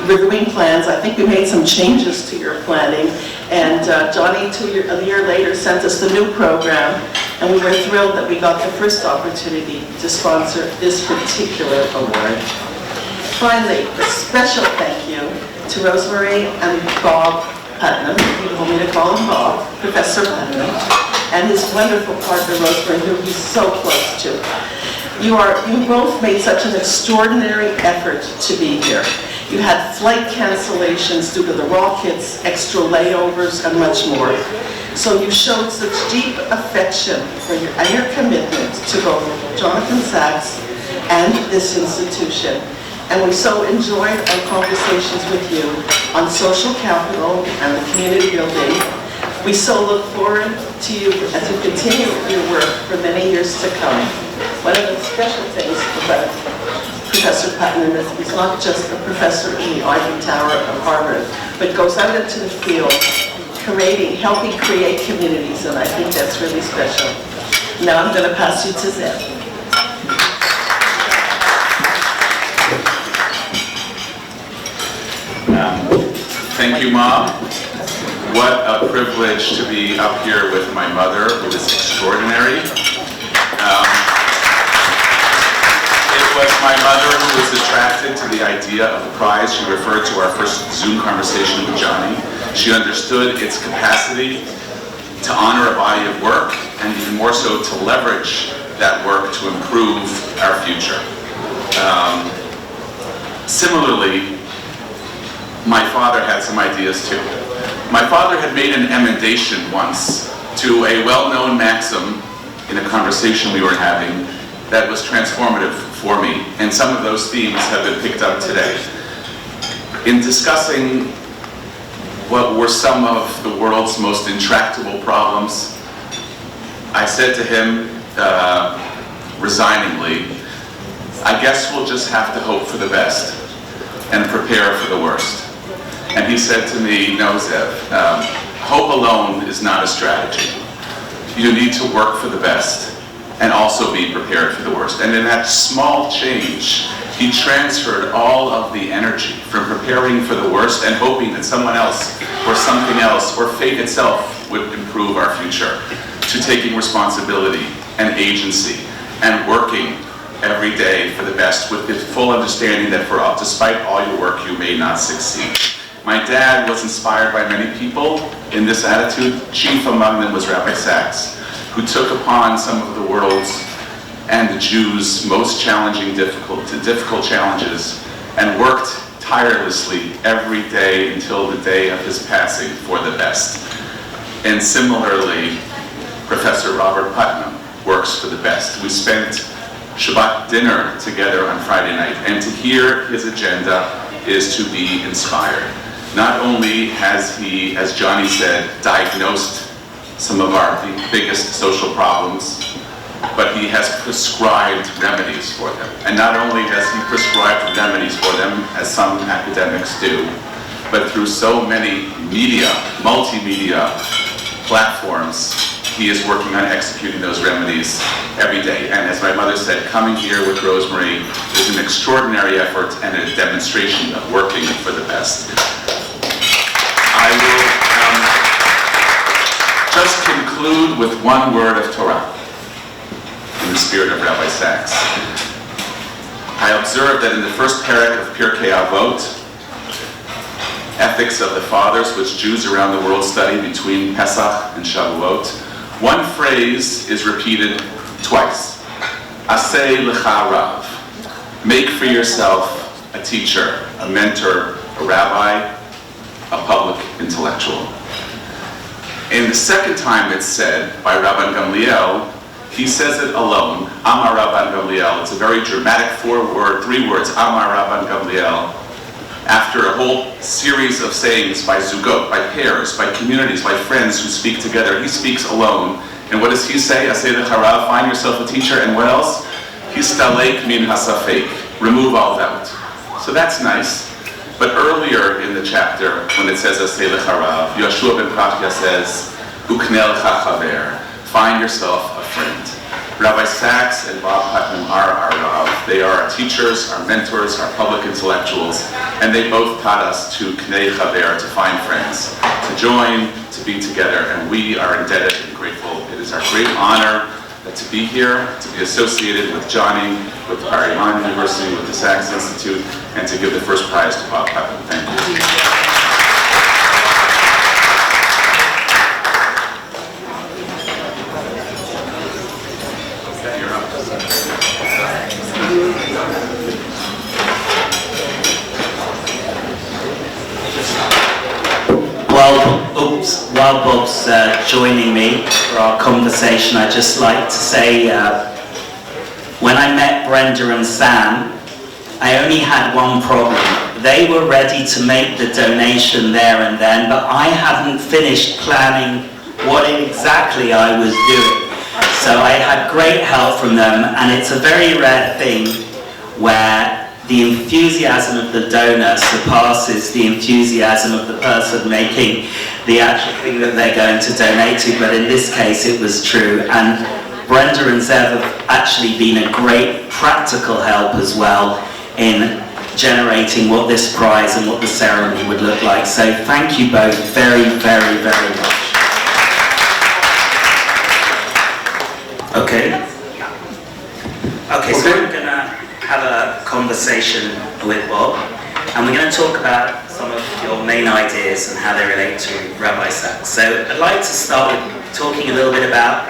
[SPEAKER 17] reviewing plans. I think we made some changes to your planning, and Johnny, a year later, sent us the new program, and we were thrilled that we got the first opportunity to sponsor this particular award. Finally, a special thank you to Rosemary and Bob Putnam, you told me to call him Bob, Professor Putnam, and his wonderful partner Rosemary, who he's so close to. You both made such an extraordinary effort to be here. You had flight cancellations due to the rockets, extra layovers, and much more. So you showed such deep affection for your commitment to both Jonathan Sachs and this institution. And we so enjoyed our conversations with you on social capital and the community building. We so look forward to you as you continue your work for many years to come. One of the special things about Professor Putnam is he's not just a professor in the Ivory Tower of Harvard, but goes out into the field, helping create communities, and I think that's really special. Now I'm going to pass you to Zeb.
[SPEAKER 18] Thank you, Mom. What a privilege to be up here with my mother, who is extraordinary. It was my mother who was attracted to the idea of the prize. She referred to our first Zoom conversation with Johnny. She understood its capacity to honor a body of work, and even more so to leverage that work to improve our future. Similarly, my father had some ideas too. My father had made an emendation once to a well-known maxim in a conversation we were having that was transformative for me, and some of those themes have been picked up today. In discussing what were some of the world's most intractable problems, I said to him, resigningly, I guess we'll just have to hope for the best and prepare for the worst. And he said to me, no, Zeb, hope alone is not a strategy. You need to work for the best and also be prepared for the worst. And in that small change, he transferred all of the energy from preparing for the worst and hoping that someone else or something else or fate itself would improve our future, to taking responsibility and agency and working every day for the best with the full understanding that despite all your work, you may not succeed. My dad was inspired by many people in this attitude. Chief among them was Rabbi Sachs, who took upon some of the world's and the Jews' most difficult challenges and worked tirelessly every day until the day of his passing for the best. And similarly, Professor Robert Putnam works for the best. We spent Shabbat dinner together on Friday night, and to hear his agenda is to be inspired. Not only has he, as Johnny said, diagnosed some of our biggest social problems, but he has prescribed remedies for them. And not only has he prescribed remedies for them, as some academics do, but through so many multimedia platforms, he is working on executing those remedies every day. And as my mother said, coming here with Rosemary is an extraordinary effort and a demonstration of working for the best. I will just conclude with one word of Torah in the spirit of Rabbi Sachs. I observed that in the first parak of Pirkei Avot, Ethics of the Fathers, which Jews around the world study between Pesach and Shavuot, one phrase is repeated twice. Aseh lecha rav. Make for yourself a teacher, a mentor, a rabbi, a public intellectual. And the second time it's said by Rabban Gamliel, he says it alone, Amar Rabban Gamliel. It's a very dramatic three words, Amar Rabban Gamliel, after a whole series of sayings by zugot, by pairs, by communities, by friends who speak together. He speaks alone. And what does he say? Asay l'charav, find yourself a teacher, and what else? Histalek min hasafek, remove all doubt. So that's nice. But earlier in the chapter, when it says Asay l'charav, Yoshua ben Prachya says, Uknel chachaver, find yourself a friend. Rabbi Sachs and Bob Putnam are our Rav. They are our teachers, our mentors, our public intellectuals, and they both taught us to Knei Chaver, to find friends, to join, to be together, and we are indebted and grateful. It is our great honor to be here, to be associated with Johnny, with Arie University, with the Sachs Institute, and to give the first prize to Bob Putnam. Thank you.
[SPEAKER 16] While Bob's joining me for our conversation, I'd just like to say, when I met Brenda and Sam, I only had one problem. They were ready to make the donation there and then, but I hadn't finished planning what exactly I was doing. So I had great help from them, and it's a very rare thing where the enthusiasm of the donor surpasses the enthusiasm of the person making the actual thing that they're going to donate to, but in this case it was true. And Brenda and Zev have actually been a great practical help as well in generating what this prize and what the ceremony would look like. So thank you both very, very, very much. Okay, so I'm going to have a conversation with Bob, and we're going to talk about some of your main ideas and how they relate to Rabbi Sachs. So I'd like to start with talking a little bit about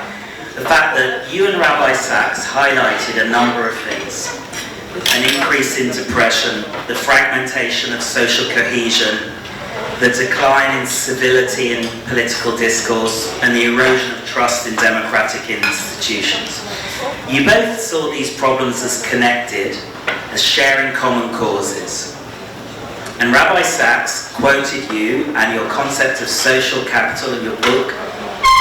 [SPEAKER 16] the fact that you and Rabbi Sachs highlighted a number of things. An increase in depression, the fragmentation of social cohesion, the decline in civility in political discourse, and the erosion of trust in democratic institutions. You both saw these problems as connected, as sharing common causes. And Rabbi Sachs quoted you and your concept of social capital in your book,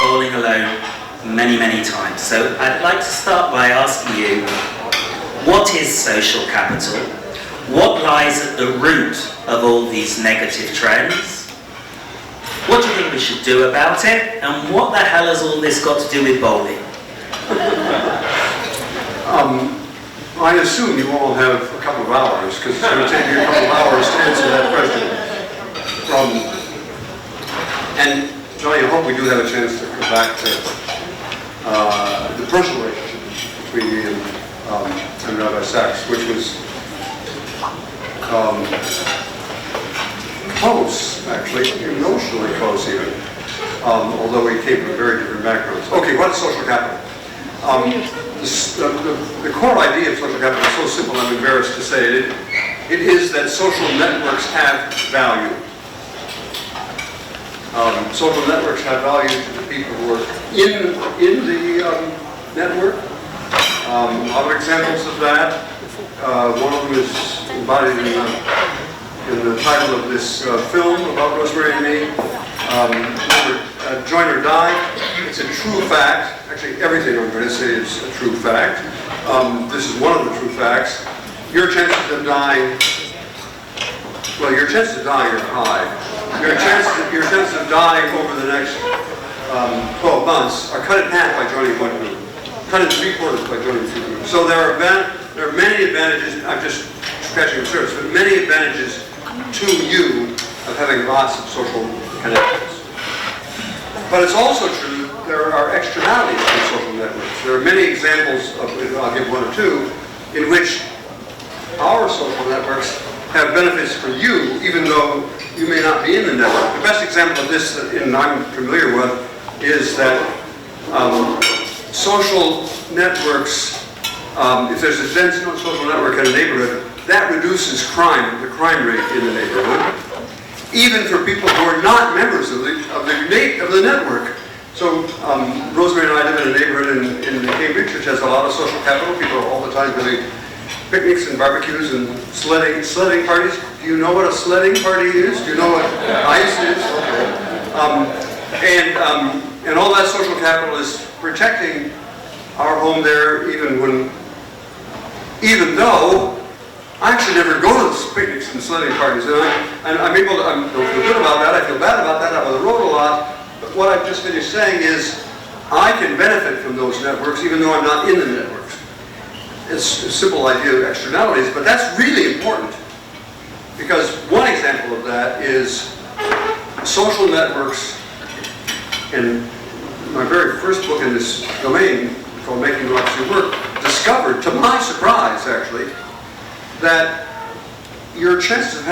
[SPEAKER 16] Bowling Alone, many, many times. So I'd like to start by asking you, what is social capital? What lies at the root of all these negative trends? What do you think we should do about it? And what the hell has all this got to do with bowling?
[SPEAKER 9] I assume you all have a couple of hours, because it's going to take you a couple of hours to answer that question. And Johnny, I hope we do have a chance to come back to the personal relationship between me and Rabbi Sachs, which was close, actually, emotionally close even, although we came from very different backgrounds. Okay, what is social capital? The core idea of social capital is so simple, I'm embarrassed to say it. It is that social networks have value. Social networks have value to the people who are in the network. Other examples of that, one of them is embodied in the title of this film about Rosemary and me. Join or Die. It's a true fact. Actually, everything I'm going to say is a true fact. This is one of the true facts. Your chances of dying, well, your chances of dying are high. Your chances of dying over the next 12 months are cut in half by joining one group. Cut in 3/4 by joining two groups. So there are many advantages. I'm just scratching the surface, but many advantages to you of having lots of social connections. But it's also true there are externalities in social networks. There are many examples of, I'll give one or two, in which our social networks have benefits for you, even though you may not be in the network. The best example of this that I'm familiar with is that social networks, if there's a dense social network in a neighborhood, that reduces crime, the crime rate in the neighborhood, even for people who are not members of the network. So Rosemary and I live in a neighborhood in Cambridge which has a lot of social capital. People are all the time doing picnics and barbecues and sledding parties. Do you know what a sledding party is? Do you know what ice is? Okay. And all that social capital is protecting our home there, even though I actually never go to those picnics and sledding parties, and I'm able to. I don't feel good about that. I feel bad about that. I'm on the road a lot. But what I've just finished saying is, I can benefit from those networks, even though I'm not in the networks. It's a simple idea of externalities, but that's really important, because one example of that is social networks. And my very first book in this domain, called Making Democracy Work, discovered, to my surprise actually, that your chances of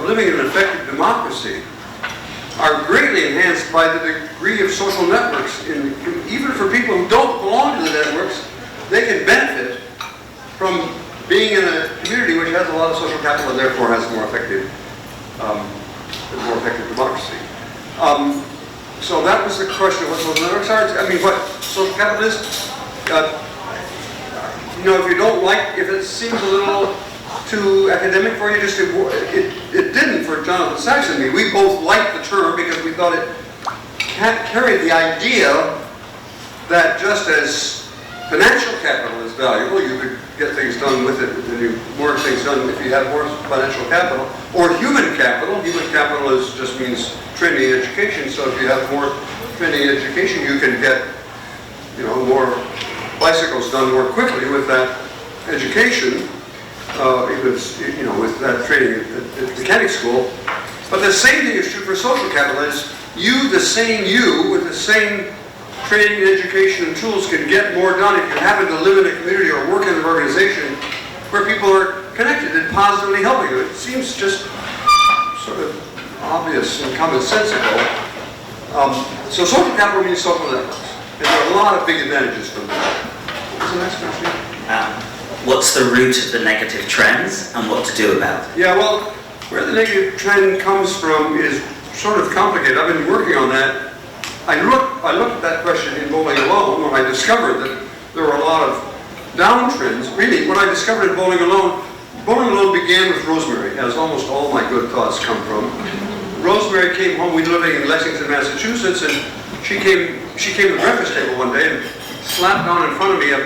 [SPEAKER 9] living in an effective democracy are greatly enhanced by the degree of social networks. Even for people who don't belong to the networks, they can benefit from being in a community which has a lot of social capital and therefore has more effective democracy. So that was the question of what social networks are. I mean, what social capital is. If you don't like, if it seems a little too academic for you, it didn't for Jonathan Sachs and me. We both liked the term because we thought it carried the idea that just as financial capital is valuable, you could get things done with it, and more things done if you have more financial capital, or human capital. Human capital just means training and education. So if you have more training and education, you can get, more bicycles done more quickly with that education. With that training at mechanic school. But the same thing is true for social capital. Is the same you with the same training and education and tools can get more done if you happen to live in a community or work in an organization where people are connected and positively helping you. It seems just sort of obvious and commonsensical. So social capital means social networks. And there are a lot of big advantages from that. What was the next question?
[SPEAKER 16] What's the root of the negative trends and what to do about it?
[SPEAKER 9] Yeah, well, where the negative trend comes from is sort of complicated. I've been working on that. I looked at that question in Bowling Alone when I discovered that there were a lot of downtrends. Really, when I discovered in Bowling Alone began with Rosemary, as almost all my good thoughts come from. Rosemary came home. We were living in Lexington, Massachusetts, and she came to the breakfast table one day and slapped down in front of me a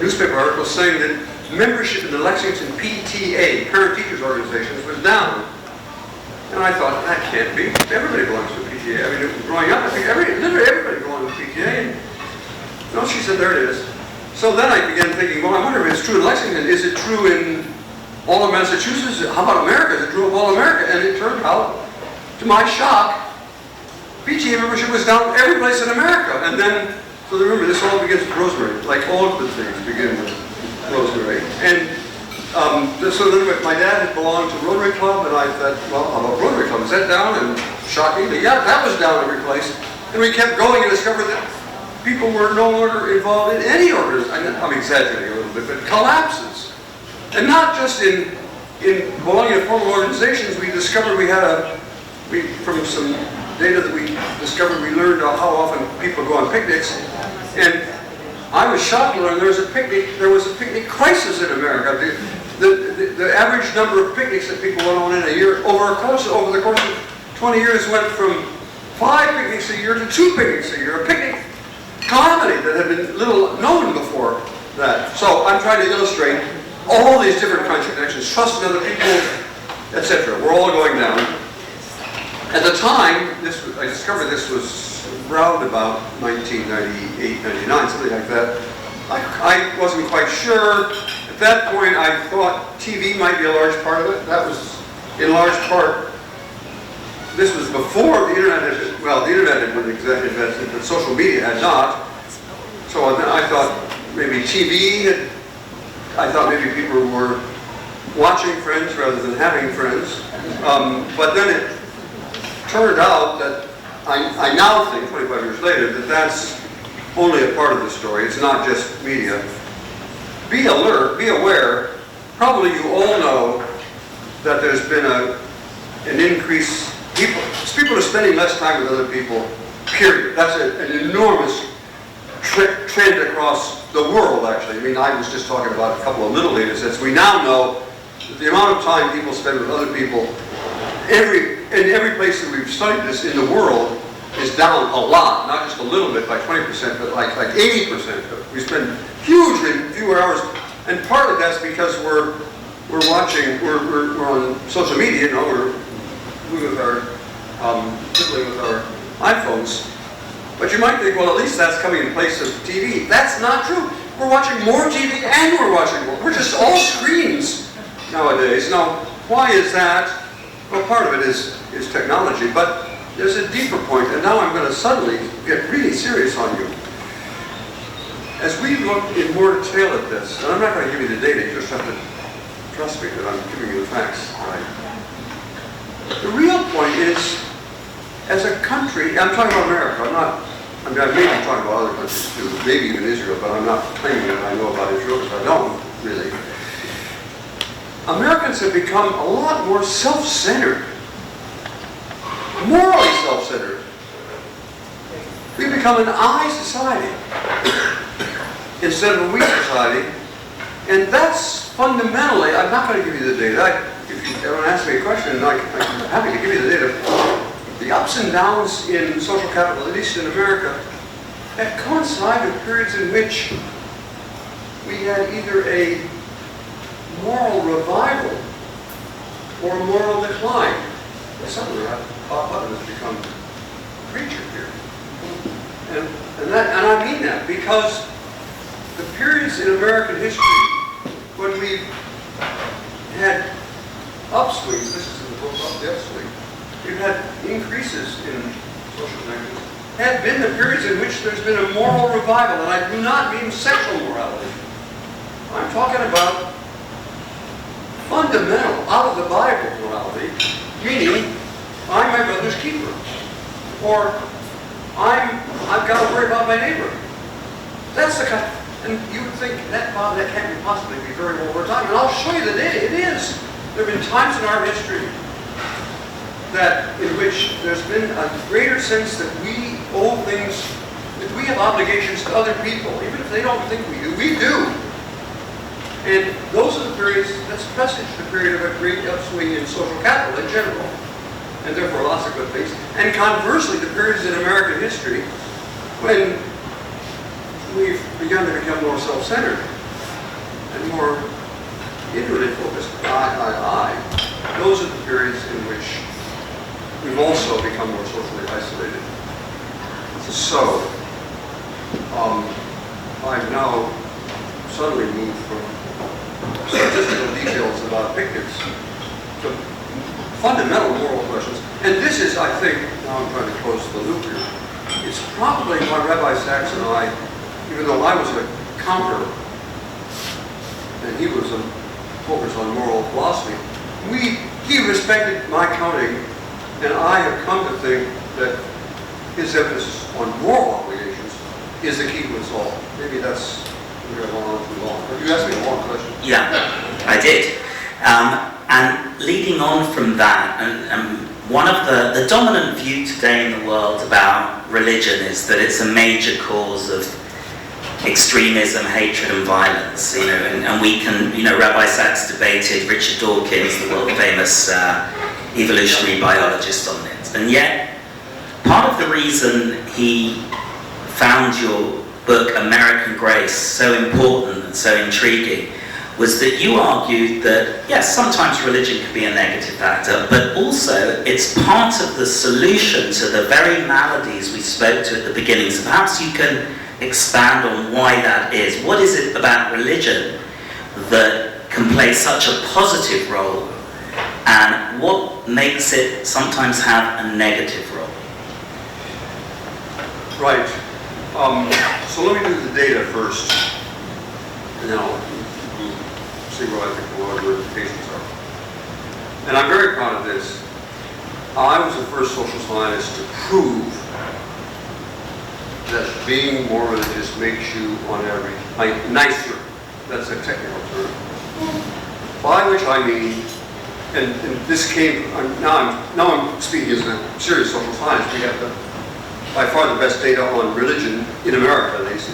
[SPEAKER 9] newspaper article saying that membership in the Lexington PTA, Parent Teachers Organizations, was down. And I thought, that can't be. Everybody belongs to a PTA. I mean, growing up, I think literally everybody belonged to a PTA. No, she said, there it is. So then I began thinking, well, I wonder if it's true in Lexington. Is it true in all of Massachusetts? How about America? Is it true of all America? And it turned out, to my shock, PTA membership was down every place in America. And then, so remember, this all begins with Rosemary. Like all good things begin with Rosemary. And so then my dad had belonged to Rotary Club, and I thought, well, how about Rotary Club? Is that down? And shockingly, yeah, that was down every place. And we kept going and discovered that people were no longer involved in any organization. I'm exaggerating a little bit, but collapses. And not just in belonging to formal organizations. We discovered from some data that we discovered, we learned how often people go on picnics. And I was shocked to learn there was a picnic crisis in America. The average number of picnics that people went on in a year over the course of 20 years went from 5 picnics a year to 2 picnics a year. A picnic calamity that had been little known before that. So I'm trying to illustrate all these different kinds of connections, trust in other people, etc. We're all going down. At the time, I discovered this was around about 1998, 99, something like that. I wasn't quite sure. At that point, I thought TV might be a large part of it. That was, in large part, this was before the internet the internet had been invented, but social media had not. So I thought maybe I thought maybe people were watching Friends rather than having friends. But then it turned out that I now think, 25 years later, that that's only a part of the story. It's not just media. Be alert, be aware Probably you all know that there's been an increase. People are spending less time with other people, period. That's an enormous trend across the world, actually. I mean, I was just talking about a couple of little data sets. We now know that the amount of time people spend with other people in every place that we've studied this in the world is down a lot, not just a little bit, by 20%, but like 80%. We spend hugely fewer hours, and partly that's because we're watching, we're on social media, you know, we're with our fiddling with our iPhones. But you might think, well, at least that's coming in place of TV. That's not true. We're watching more TV and we're watching more. We're just all screens nowadays. Now, why is that? Well, part of it is technology, but there's a deeper point, and now I'm going to suddenly get really serious on you. As we look in more detail at this, and I'm not going to give you the data, you just have to trust me that I'm giving you the facts, right? The real point is, as a country, I'm talking about America, I may be talking about other countries too, maybe even Israel, but I'm not claiming that I know about Israel because I don't really. Americans have become a lot more self-centered, morally self-centered. We've become an I society instead of a we society, and that's fundamentally, I'm not going to give you the data. If you want to ask me a question, I'm happy to give you the data. The ups and downs in social capital, at least in America, that coincide with periods in which we had either a moral revival or a moral decline. Suddenly, Bob Putnam has become a preacher here. And I mean that because the periods in American history when we've had upswings, this is in the book about the upswing, we've had increases in social connections, have been the periods in which there's been a moral revival, and I do not mean sexual morality. I'm talking about fundamental, out of the Bible morality, meaning I'm my brother's keeper, or I've got to worry about my neighbor. That's the kind, and you would think that can't possibly be very well over time, and I'll show you the data. It is. There have been times in our history in which there's been a greater sense that we owe things, that we have obligations to other people, even if they don't think we do. We do. And those are the periods, that's presage the period of a great upswing in social capital in general, and therefore lots of good things. And conversely, the periods in American history when we've begun to become more self-centered and more inwardly focused, I, those are the periods in which we've also become more socially isolated. So, I've now suddenly moved from statistical details about picnics to fundamental moral questions. And this is, I think, now I'm trying to close the loop here, it's probably why Rabbi Sachs and I, even though I was a counter and he was a focus on moral philosophy, he respected my counting, and I have come to think that his emphasis on moral obligations is the key to us all. Maybe that's we have gone on too long. But you asked me a long question.
[SPEAKER 16] Yeah, I did. And leading on from that, and one of the dominant view today in the world about religion is that it's a major cause of extremism, hatred, and violence. You know, and we can, Rabbi Sachs debated Richard Dawkins, the world famous evolutionary biologist, on it. And yet, part of the reason he found your book American Grace so important and so intriguing was that you argued that, yes, sometimes religion could be a negative factor, but also it's part of the solution to the very maladies we spoke to at the beginning. So perhaps you can expand on why that is. What is it about religion that can play such a positive role, and what makes it sometimes have a negative role?
[SPEAKER 9] Right. So let me do the data first, and then I'll see what I think the ramifications are. And I'm very proud of this. I was the first social scientist to prove that being more religious makes you, on average, nicer. That's a technical term. by which I mean, and this came, now I'm speaking as a serious social science. We have by far the best data on religion in America, at least,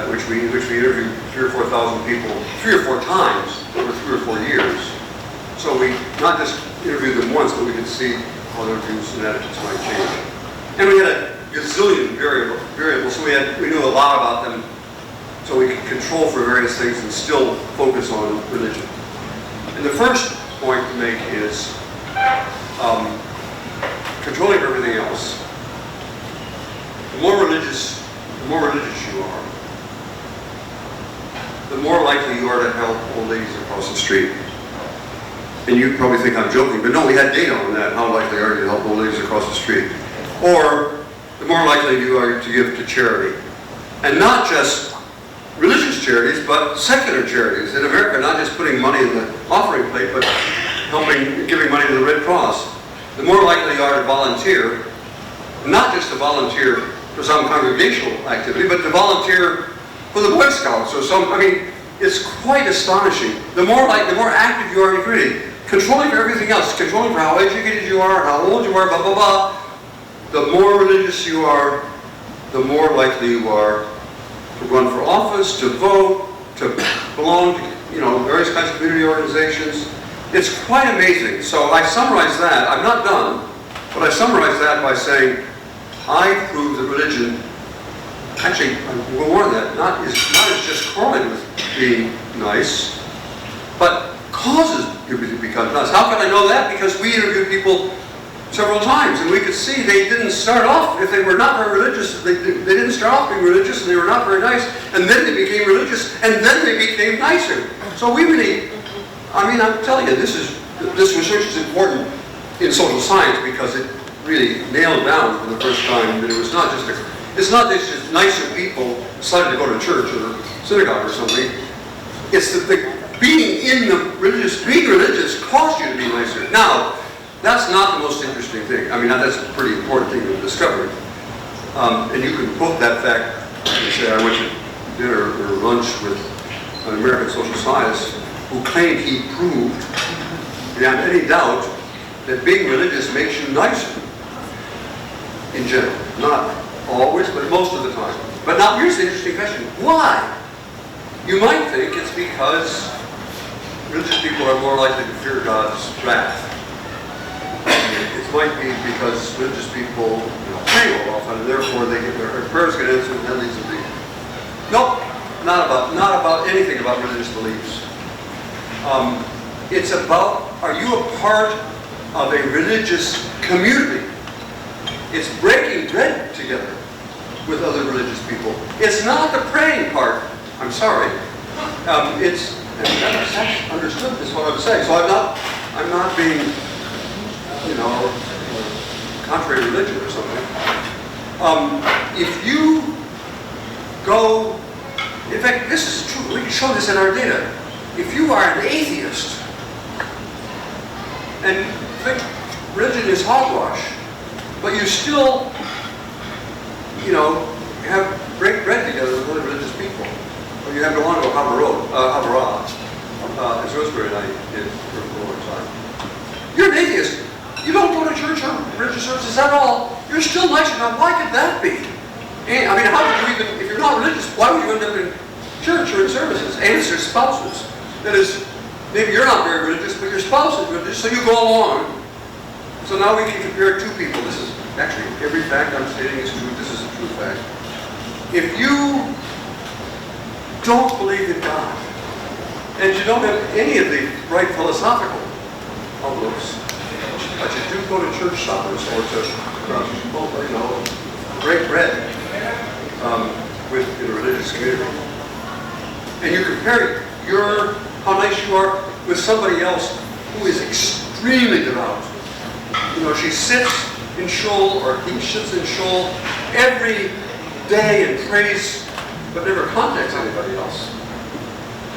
[SPEAKER 9] which we interviewed 3,000 or 4,000 people 3 or 4 times over 3 or 4 years. So we not just interviewed them once, but we could see how their views and attitudes might change. And we had a gazillion variables, so we knew a lot about them, so we could control for various things and still focus on religion. And the first point to make is controlling everything else. The more religious you are, the more likely you are to help old ladies across the street. And you probably think I'm joking, but no, we had data on that, how likely are you to help old ladies across the street. Or the more likely you are to give to charity. And not just religious charities, but secular charities. In America, not just putting money in the offering plate, but giving money to the Red Cross. The more likely you are to volunteer, not just to volunteer for some congregational activity, but to volunteer for the Boy Scouts or it's quite astonishing. The more active you are in the community, controlling for everything else, controlling for how educated you are, how old you are, blah, blah, blah, the more religious you are, the more likely you are to run for office, to vote, to belong to various kinds of community organizations. It's quite amazing. So I summarize that. I'm not done, but I summarize that by saying I prove that religion, actually, we'll warn that, not is just correlated with being nice, but causes you to become nice. How can I know that? Because we interviewed people several times, and we could see they didn't start off, if they were not very religious, they didn't start off being religious, and they were not very nice, and then they became religious, and then they became nicer. So we really, I'm telling you, this research is important in social science because it really nailed down for the first time that it's not just nicer people decided to go to church or synagogue or something. It's being religious caused you to be nicer. Now, that's not the most interesting thing. That's a pretty important thing to discover. And you can quote that fact and say, I went to dinner or lunch with an American social scientist who claimed he proved, beyond any doubt, that being religious makes you nicer. In general. Not always, but most of the time. But now here's the interesting question. Why? You might think it's because religious people are more likely to fear God's wrath. It might be because religious people pray more often, and therefore their prayers get answered, and that leads to the... Nope, not about anything about religious beliefs. It's about, are you a part of a religious community? It's breaking bread together with other religious people. It's not the praying part. I'm sorry. It's understood is what I'm saying. So I'm not being, contrary to religion or something. If you go, in fact, this is true. We can show this in our data. If you are an atheist and think religion is hogwash, but you still, break bread together with other religious people. Or you have to belong to a Havarah, as Rosemary and I did for a long time. You're an atheist. You don't go to church or religious services at all. You're still nice enough. Why could that be? And, how would you even, if you're not religious, why would you end up in church or in services? And it's your spouses. That is, maybe you're not very religious, but your spouse is religious, so you go along. So now we can compare two people. This is actually, every fact I'm stating is true. This is a true fact. If you don't believe in God, and you don't have any of the right philosophical outlooks, but you do go to church suppers or to, break bread with a religious community, and you compare how nice you are with somebody else who is extremely devout. She sits in shul, or he sits in shul every day and prays, but never contacts anybody else.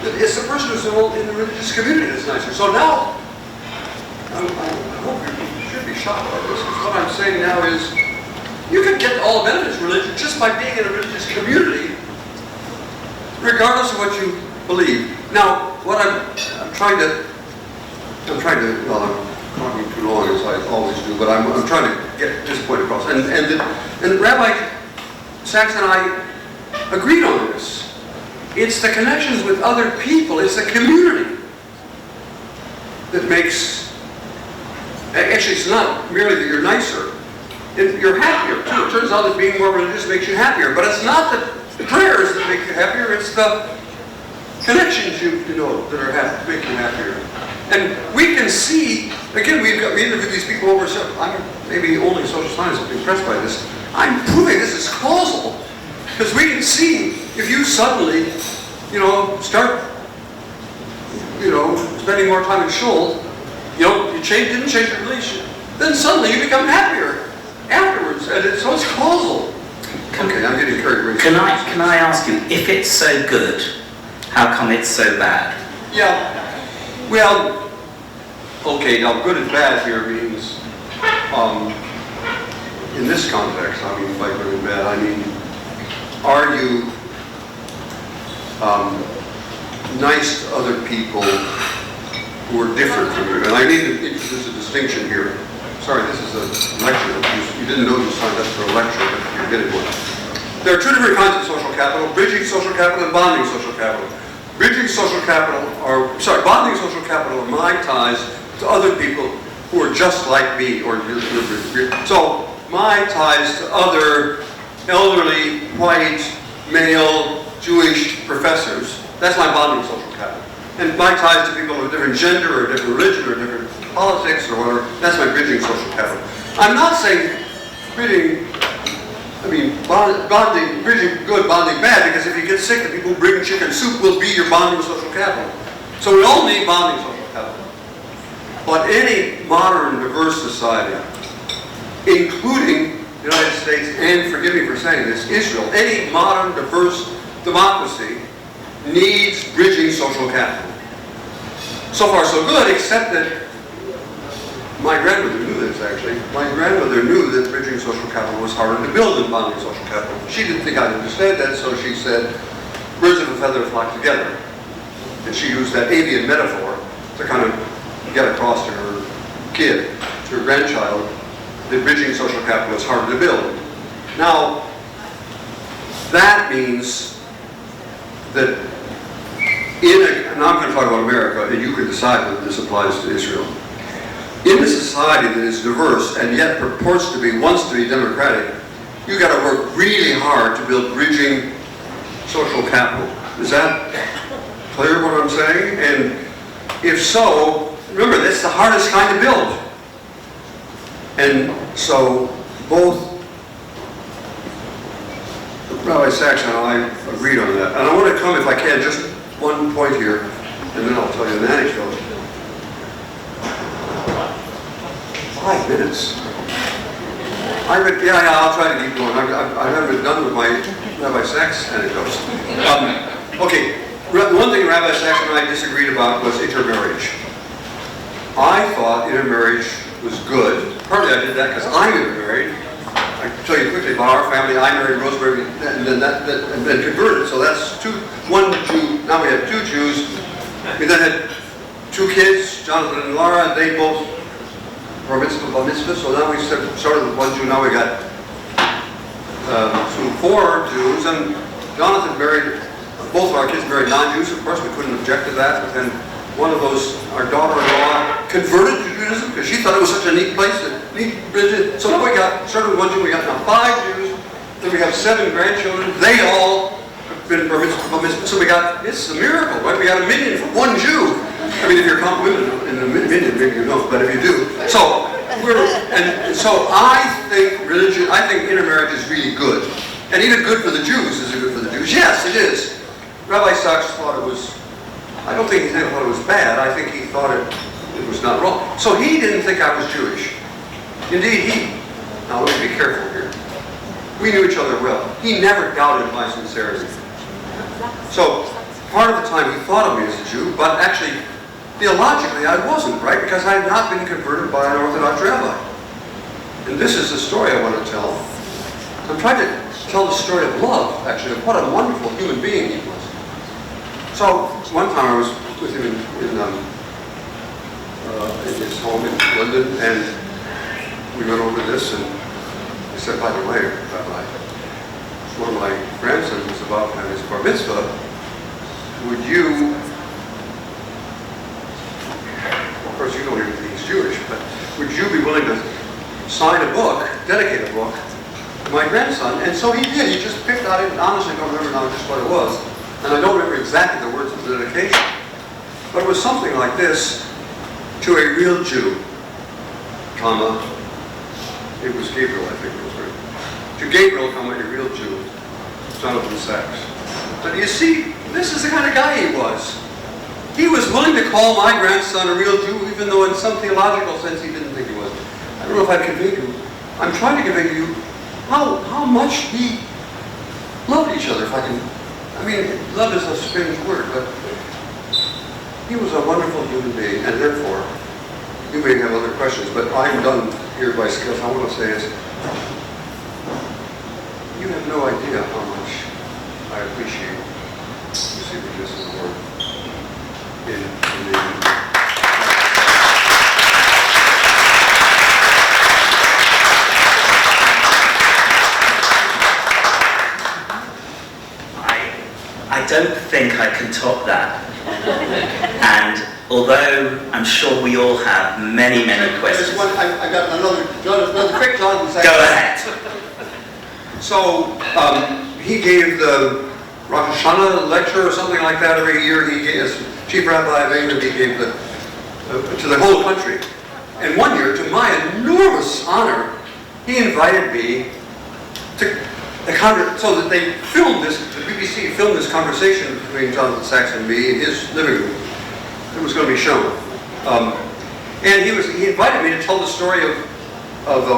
[SPEAKER 9] It's the person who's in the religious community that's nicer. So now, I hope you should be shocked by this, because what I'm saying now is, you can get all the benefits of religion just by being in a religious community, regardless of what you believe. Now, what I'm trying to, well, I'm talking too long as I always do, but I'm trying to get this point across. And Rabbi Sachs and I agreed on this. It's the connections with other people, it's the community that makes, actually it's not merely that you're nicer, you're happier too. It turns out that being more religious makes you happier, but it's not the prayers that make you happier, it's the connections you know that make you happier. And we can see, again, we interviewed these people over, I'm maybe only social scientists have been impressed by this. I'm proving this is causal, because we can see if you suddenly, start, spending more time in shul, you didn't change your relationship, then suddenly you become happier afterwards, and so it's causal. Okay, I'm getting carried away.
[SPEAKER 16] Can I ask you, if it's so good, how come it's so bad?
[SPEAKER 9] Yeah. Well, okay, now good and bad here means, in this context, I mean by good and bad, I mean, are you nice to other people who are different from you? And I need to introduce a distinction here. Sorry, this is a lecture. You didn't know you signed up for a lecture, but you're getting one. There are two different kinds of social capital, bridging social capital and bonding social capital. Bonding social capital are my ties to other people who are just like me, so my ties to other elderly, white, male, Jewish professors, that's my bonding social capital. And my ties to people of a different gender or different religion or different politics or whatever, that's my bridging social capital. I'm not saying bridging good, bonding bad, because if you get sick, the people who bring chicken soup will be your bonding social capital. So we all need bonding social capital. But any modern, diverse society, including the United States, and forgive me for saying this, Israel, any modern, diverse democracy needs bridging social capital. So far so good, except that my grandmother knew this, actually. My grandmother knew that bridging social capital was harder to build than bonding social capital. She didn't think I'd understand that, so she said, birds of a feather flock together. And she used that avian metaphor to kind of get across to her kid, to her grandchild, that bridging social capital is harder to build. Now, that means that now I'm going to talk about America, and you can decide whether this applies to Israel. In a society that is diverse and yet purports to be, wants to be democratic, you got to work really hard to build bridging social capital. Is that clear what I'm saying? And if so, remember, that's the hardest kind to build. And so both Rabbi Sachs and I agreed on that. And I want to come, if I can, just one point here, and then I'll tell you an anecdote. 5 minutes. I'll try to keep going. I haven't done with my Rabbi Sachs anecdotes. Okay, the one thing Rabbi Sachs and I disagreed about was intermarriage. I thought intermarriage was good. Partly I did that because I'm intermarried. I can tell you quickly about our family. I married Rosemary and then converted. So that's one Jew. Now we have 2 Jews. We then had 2 kids, Jonathan and Laura. They both bar mitzvah, so now we started with 1 Jew. Now we got 4 Jews, and Jonathan married, both of our kids married non-Jews. Of course, we couldn't object to that. But then one of those, our daughter-in-law, converted to Judaism because she thought it was such a neat place to meet Brenda. So now we started with 1 Jew. We got now 5 Jews. Then we have 7 grandchildren. They all have been bar mitzvah. So it's a miracle, right? We got 1 million for 1 Jew. I mean, if you're counting women in a million, maybe you don't, but if you do. So I think intermarriage is really good. And even good for the Jews. Is it good for the Jews? Yes, it is. Rabbi Sachs thought it was, I don't think he thought it was bad. I think he thought it was not wrong. So he didn't think I was Jewish. Indeed, now let me be careful here. We knew each other well. He never doubted my sincerity. So part of the time he thought of me as a Jew, but actually, theologically, I wasn't, right? Because I had not been converted by an Orthodox rabbi. And this is the story I want to tell. I'm trying to tell the story of love, actually, of what a wonderful human being he was. So one time I was with him in his home in London, and we went over this, and he said, by the way, Rabbi, one of my grandsons was about to have his bar mitzvah. Would you, of course you don't even think he's Jewish, but would you be willing to sign a book, dedicate a book, to my grandson? And so he did. He just picked out it. Honestly, I don't remember now just what it was. And I don't remember exactly the words of the dedication. But it was something like this: to a real Jew, comma, it was Gabriel, I think it was written. To Gabriel, comma, a real Jew, Jonathan Sachs. But you see, this is the kind of guy he was. He was willing to call my grandson a real Jew, even though in some theological sense he didn't think he was. I don't know if I've conveyed you. I'm trying to convey to you how much we loved each other, if I can. I mean, love is a strange word, but he was a wonderful human being, and therefore, you may have other questions, but I'm done here by skills. I want to say is, you have no idea how much I appreciate receivership in the Lord.
[SPEAKER 16] I don't think I can top that. And although I'm sure we all have many, many questions.
[SPEAKER 9] I got another quick Jonathan Sachs.
[SPEAKER 16] Go ahead.
[SPEAKER 9] So he gave the Rosh Hashanah lecture or something like that every year. He gave, as chief rabbi of England, he gave to the whole country. And one year, to my enormous honor, he invited me to so that they filmed this, the BBC filmed this conversation between Jonathan Sachs and me in his living room. It was going to be shown. And he invited me to tell the story of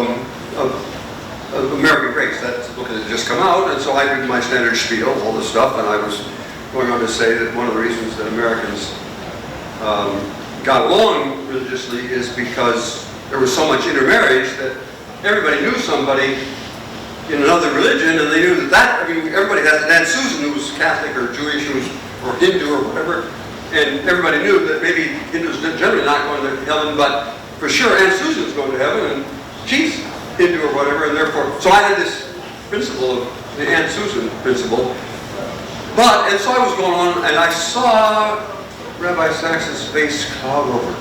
[SPEAKER 9] American Grace. That book had just come out, and so I did my standard spiel, all this stuff, and I was going on to say that one of the reasons that Americans got along religiously is because there was so much intermarriage that everybody knew somebody in another religion, and they knew I mean, everybody has Aunt Susan who was Catholic or Jewish or Hindu or whatever, and everybody knew that maybe Hindus are generally not going to heaven, but for sure Aunt Susan's going to heaven, and she's Hindu or whatever, and therefore, so I had this principle of the Aunt Susan principle. And so I was going on, and I saw Rabbi Sachs's face cloud over.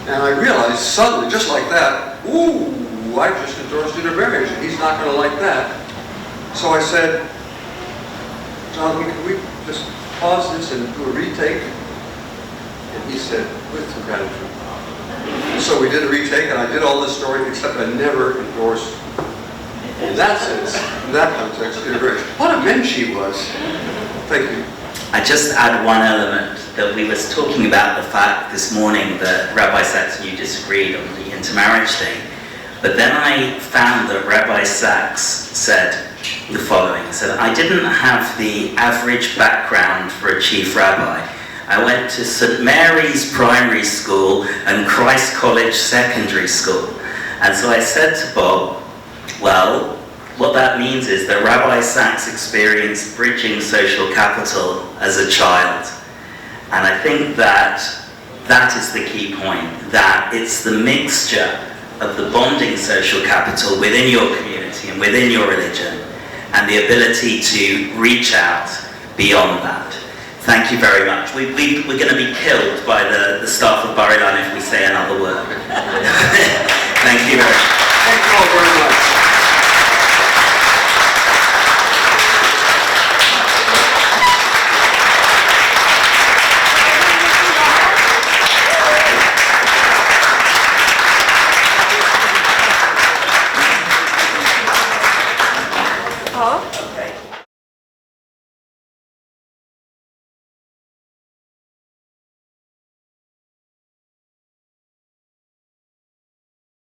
[SPEAKER 9] And I realized suddenly, just like that, ooh, I just endorsed intermarriage, and he's not going to like that. So I said, Jonathan, can we just pause this and do a retake? And he said, with some gratitude. And so we did a retake, and I did all this story, except I never endorsed, in that sense, in that context, intermarriage. What a mensch he was. Thank you.
[SPEAKER 16] I just add one element that we was talking about the fact this morning that Rabbi Sachs and you disagreed on the intermarriage thing. But then I found that Rabbi Sachs said the following. He said, I didn't have the average background for a chief rabbi. I went to St. Mary's Primary School and Christ College Secondary School. And so I said to Bob, well, what that means is that Rabbi Sachs experienced bridging social capital as a child. And I think that is the key point, that it's the mixture of the bonding social capital within your community and within your religion, and the ability to reach out beyond that. Thank you very much. We're going to be killed by the staff of Bar Ilan if we say another word.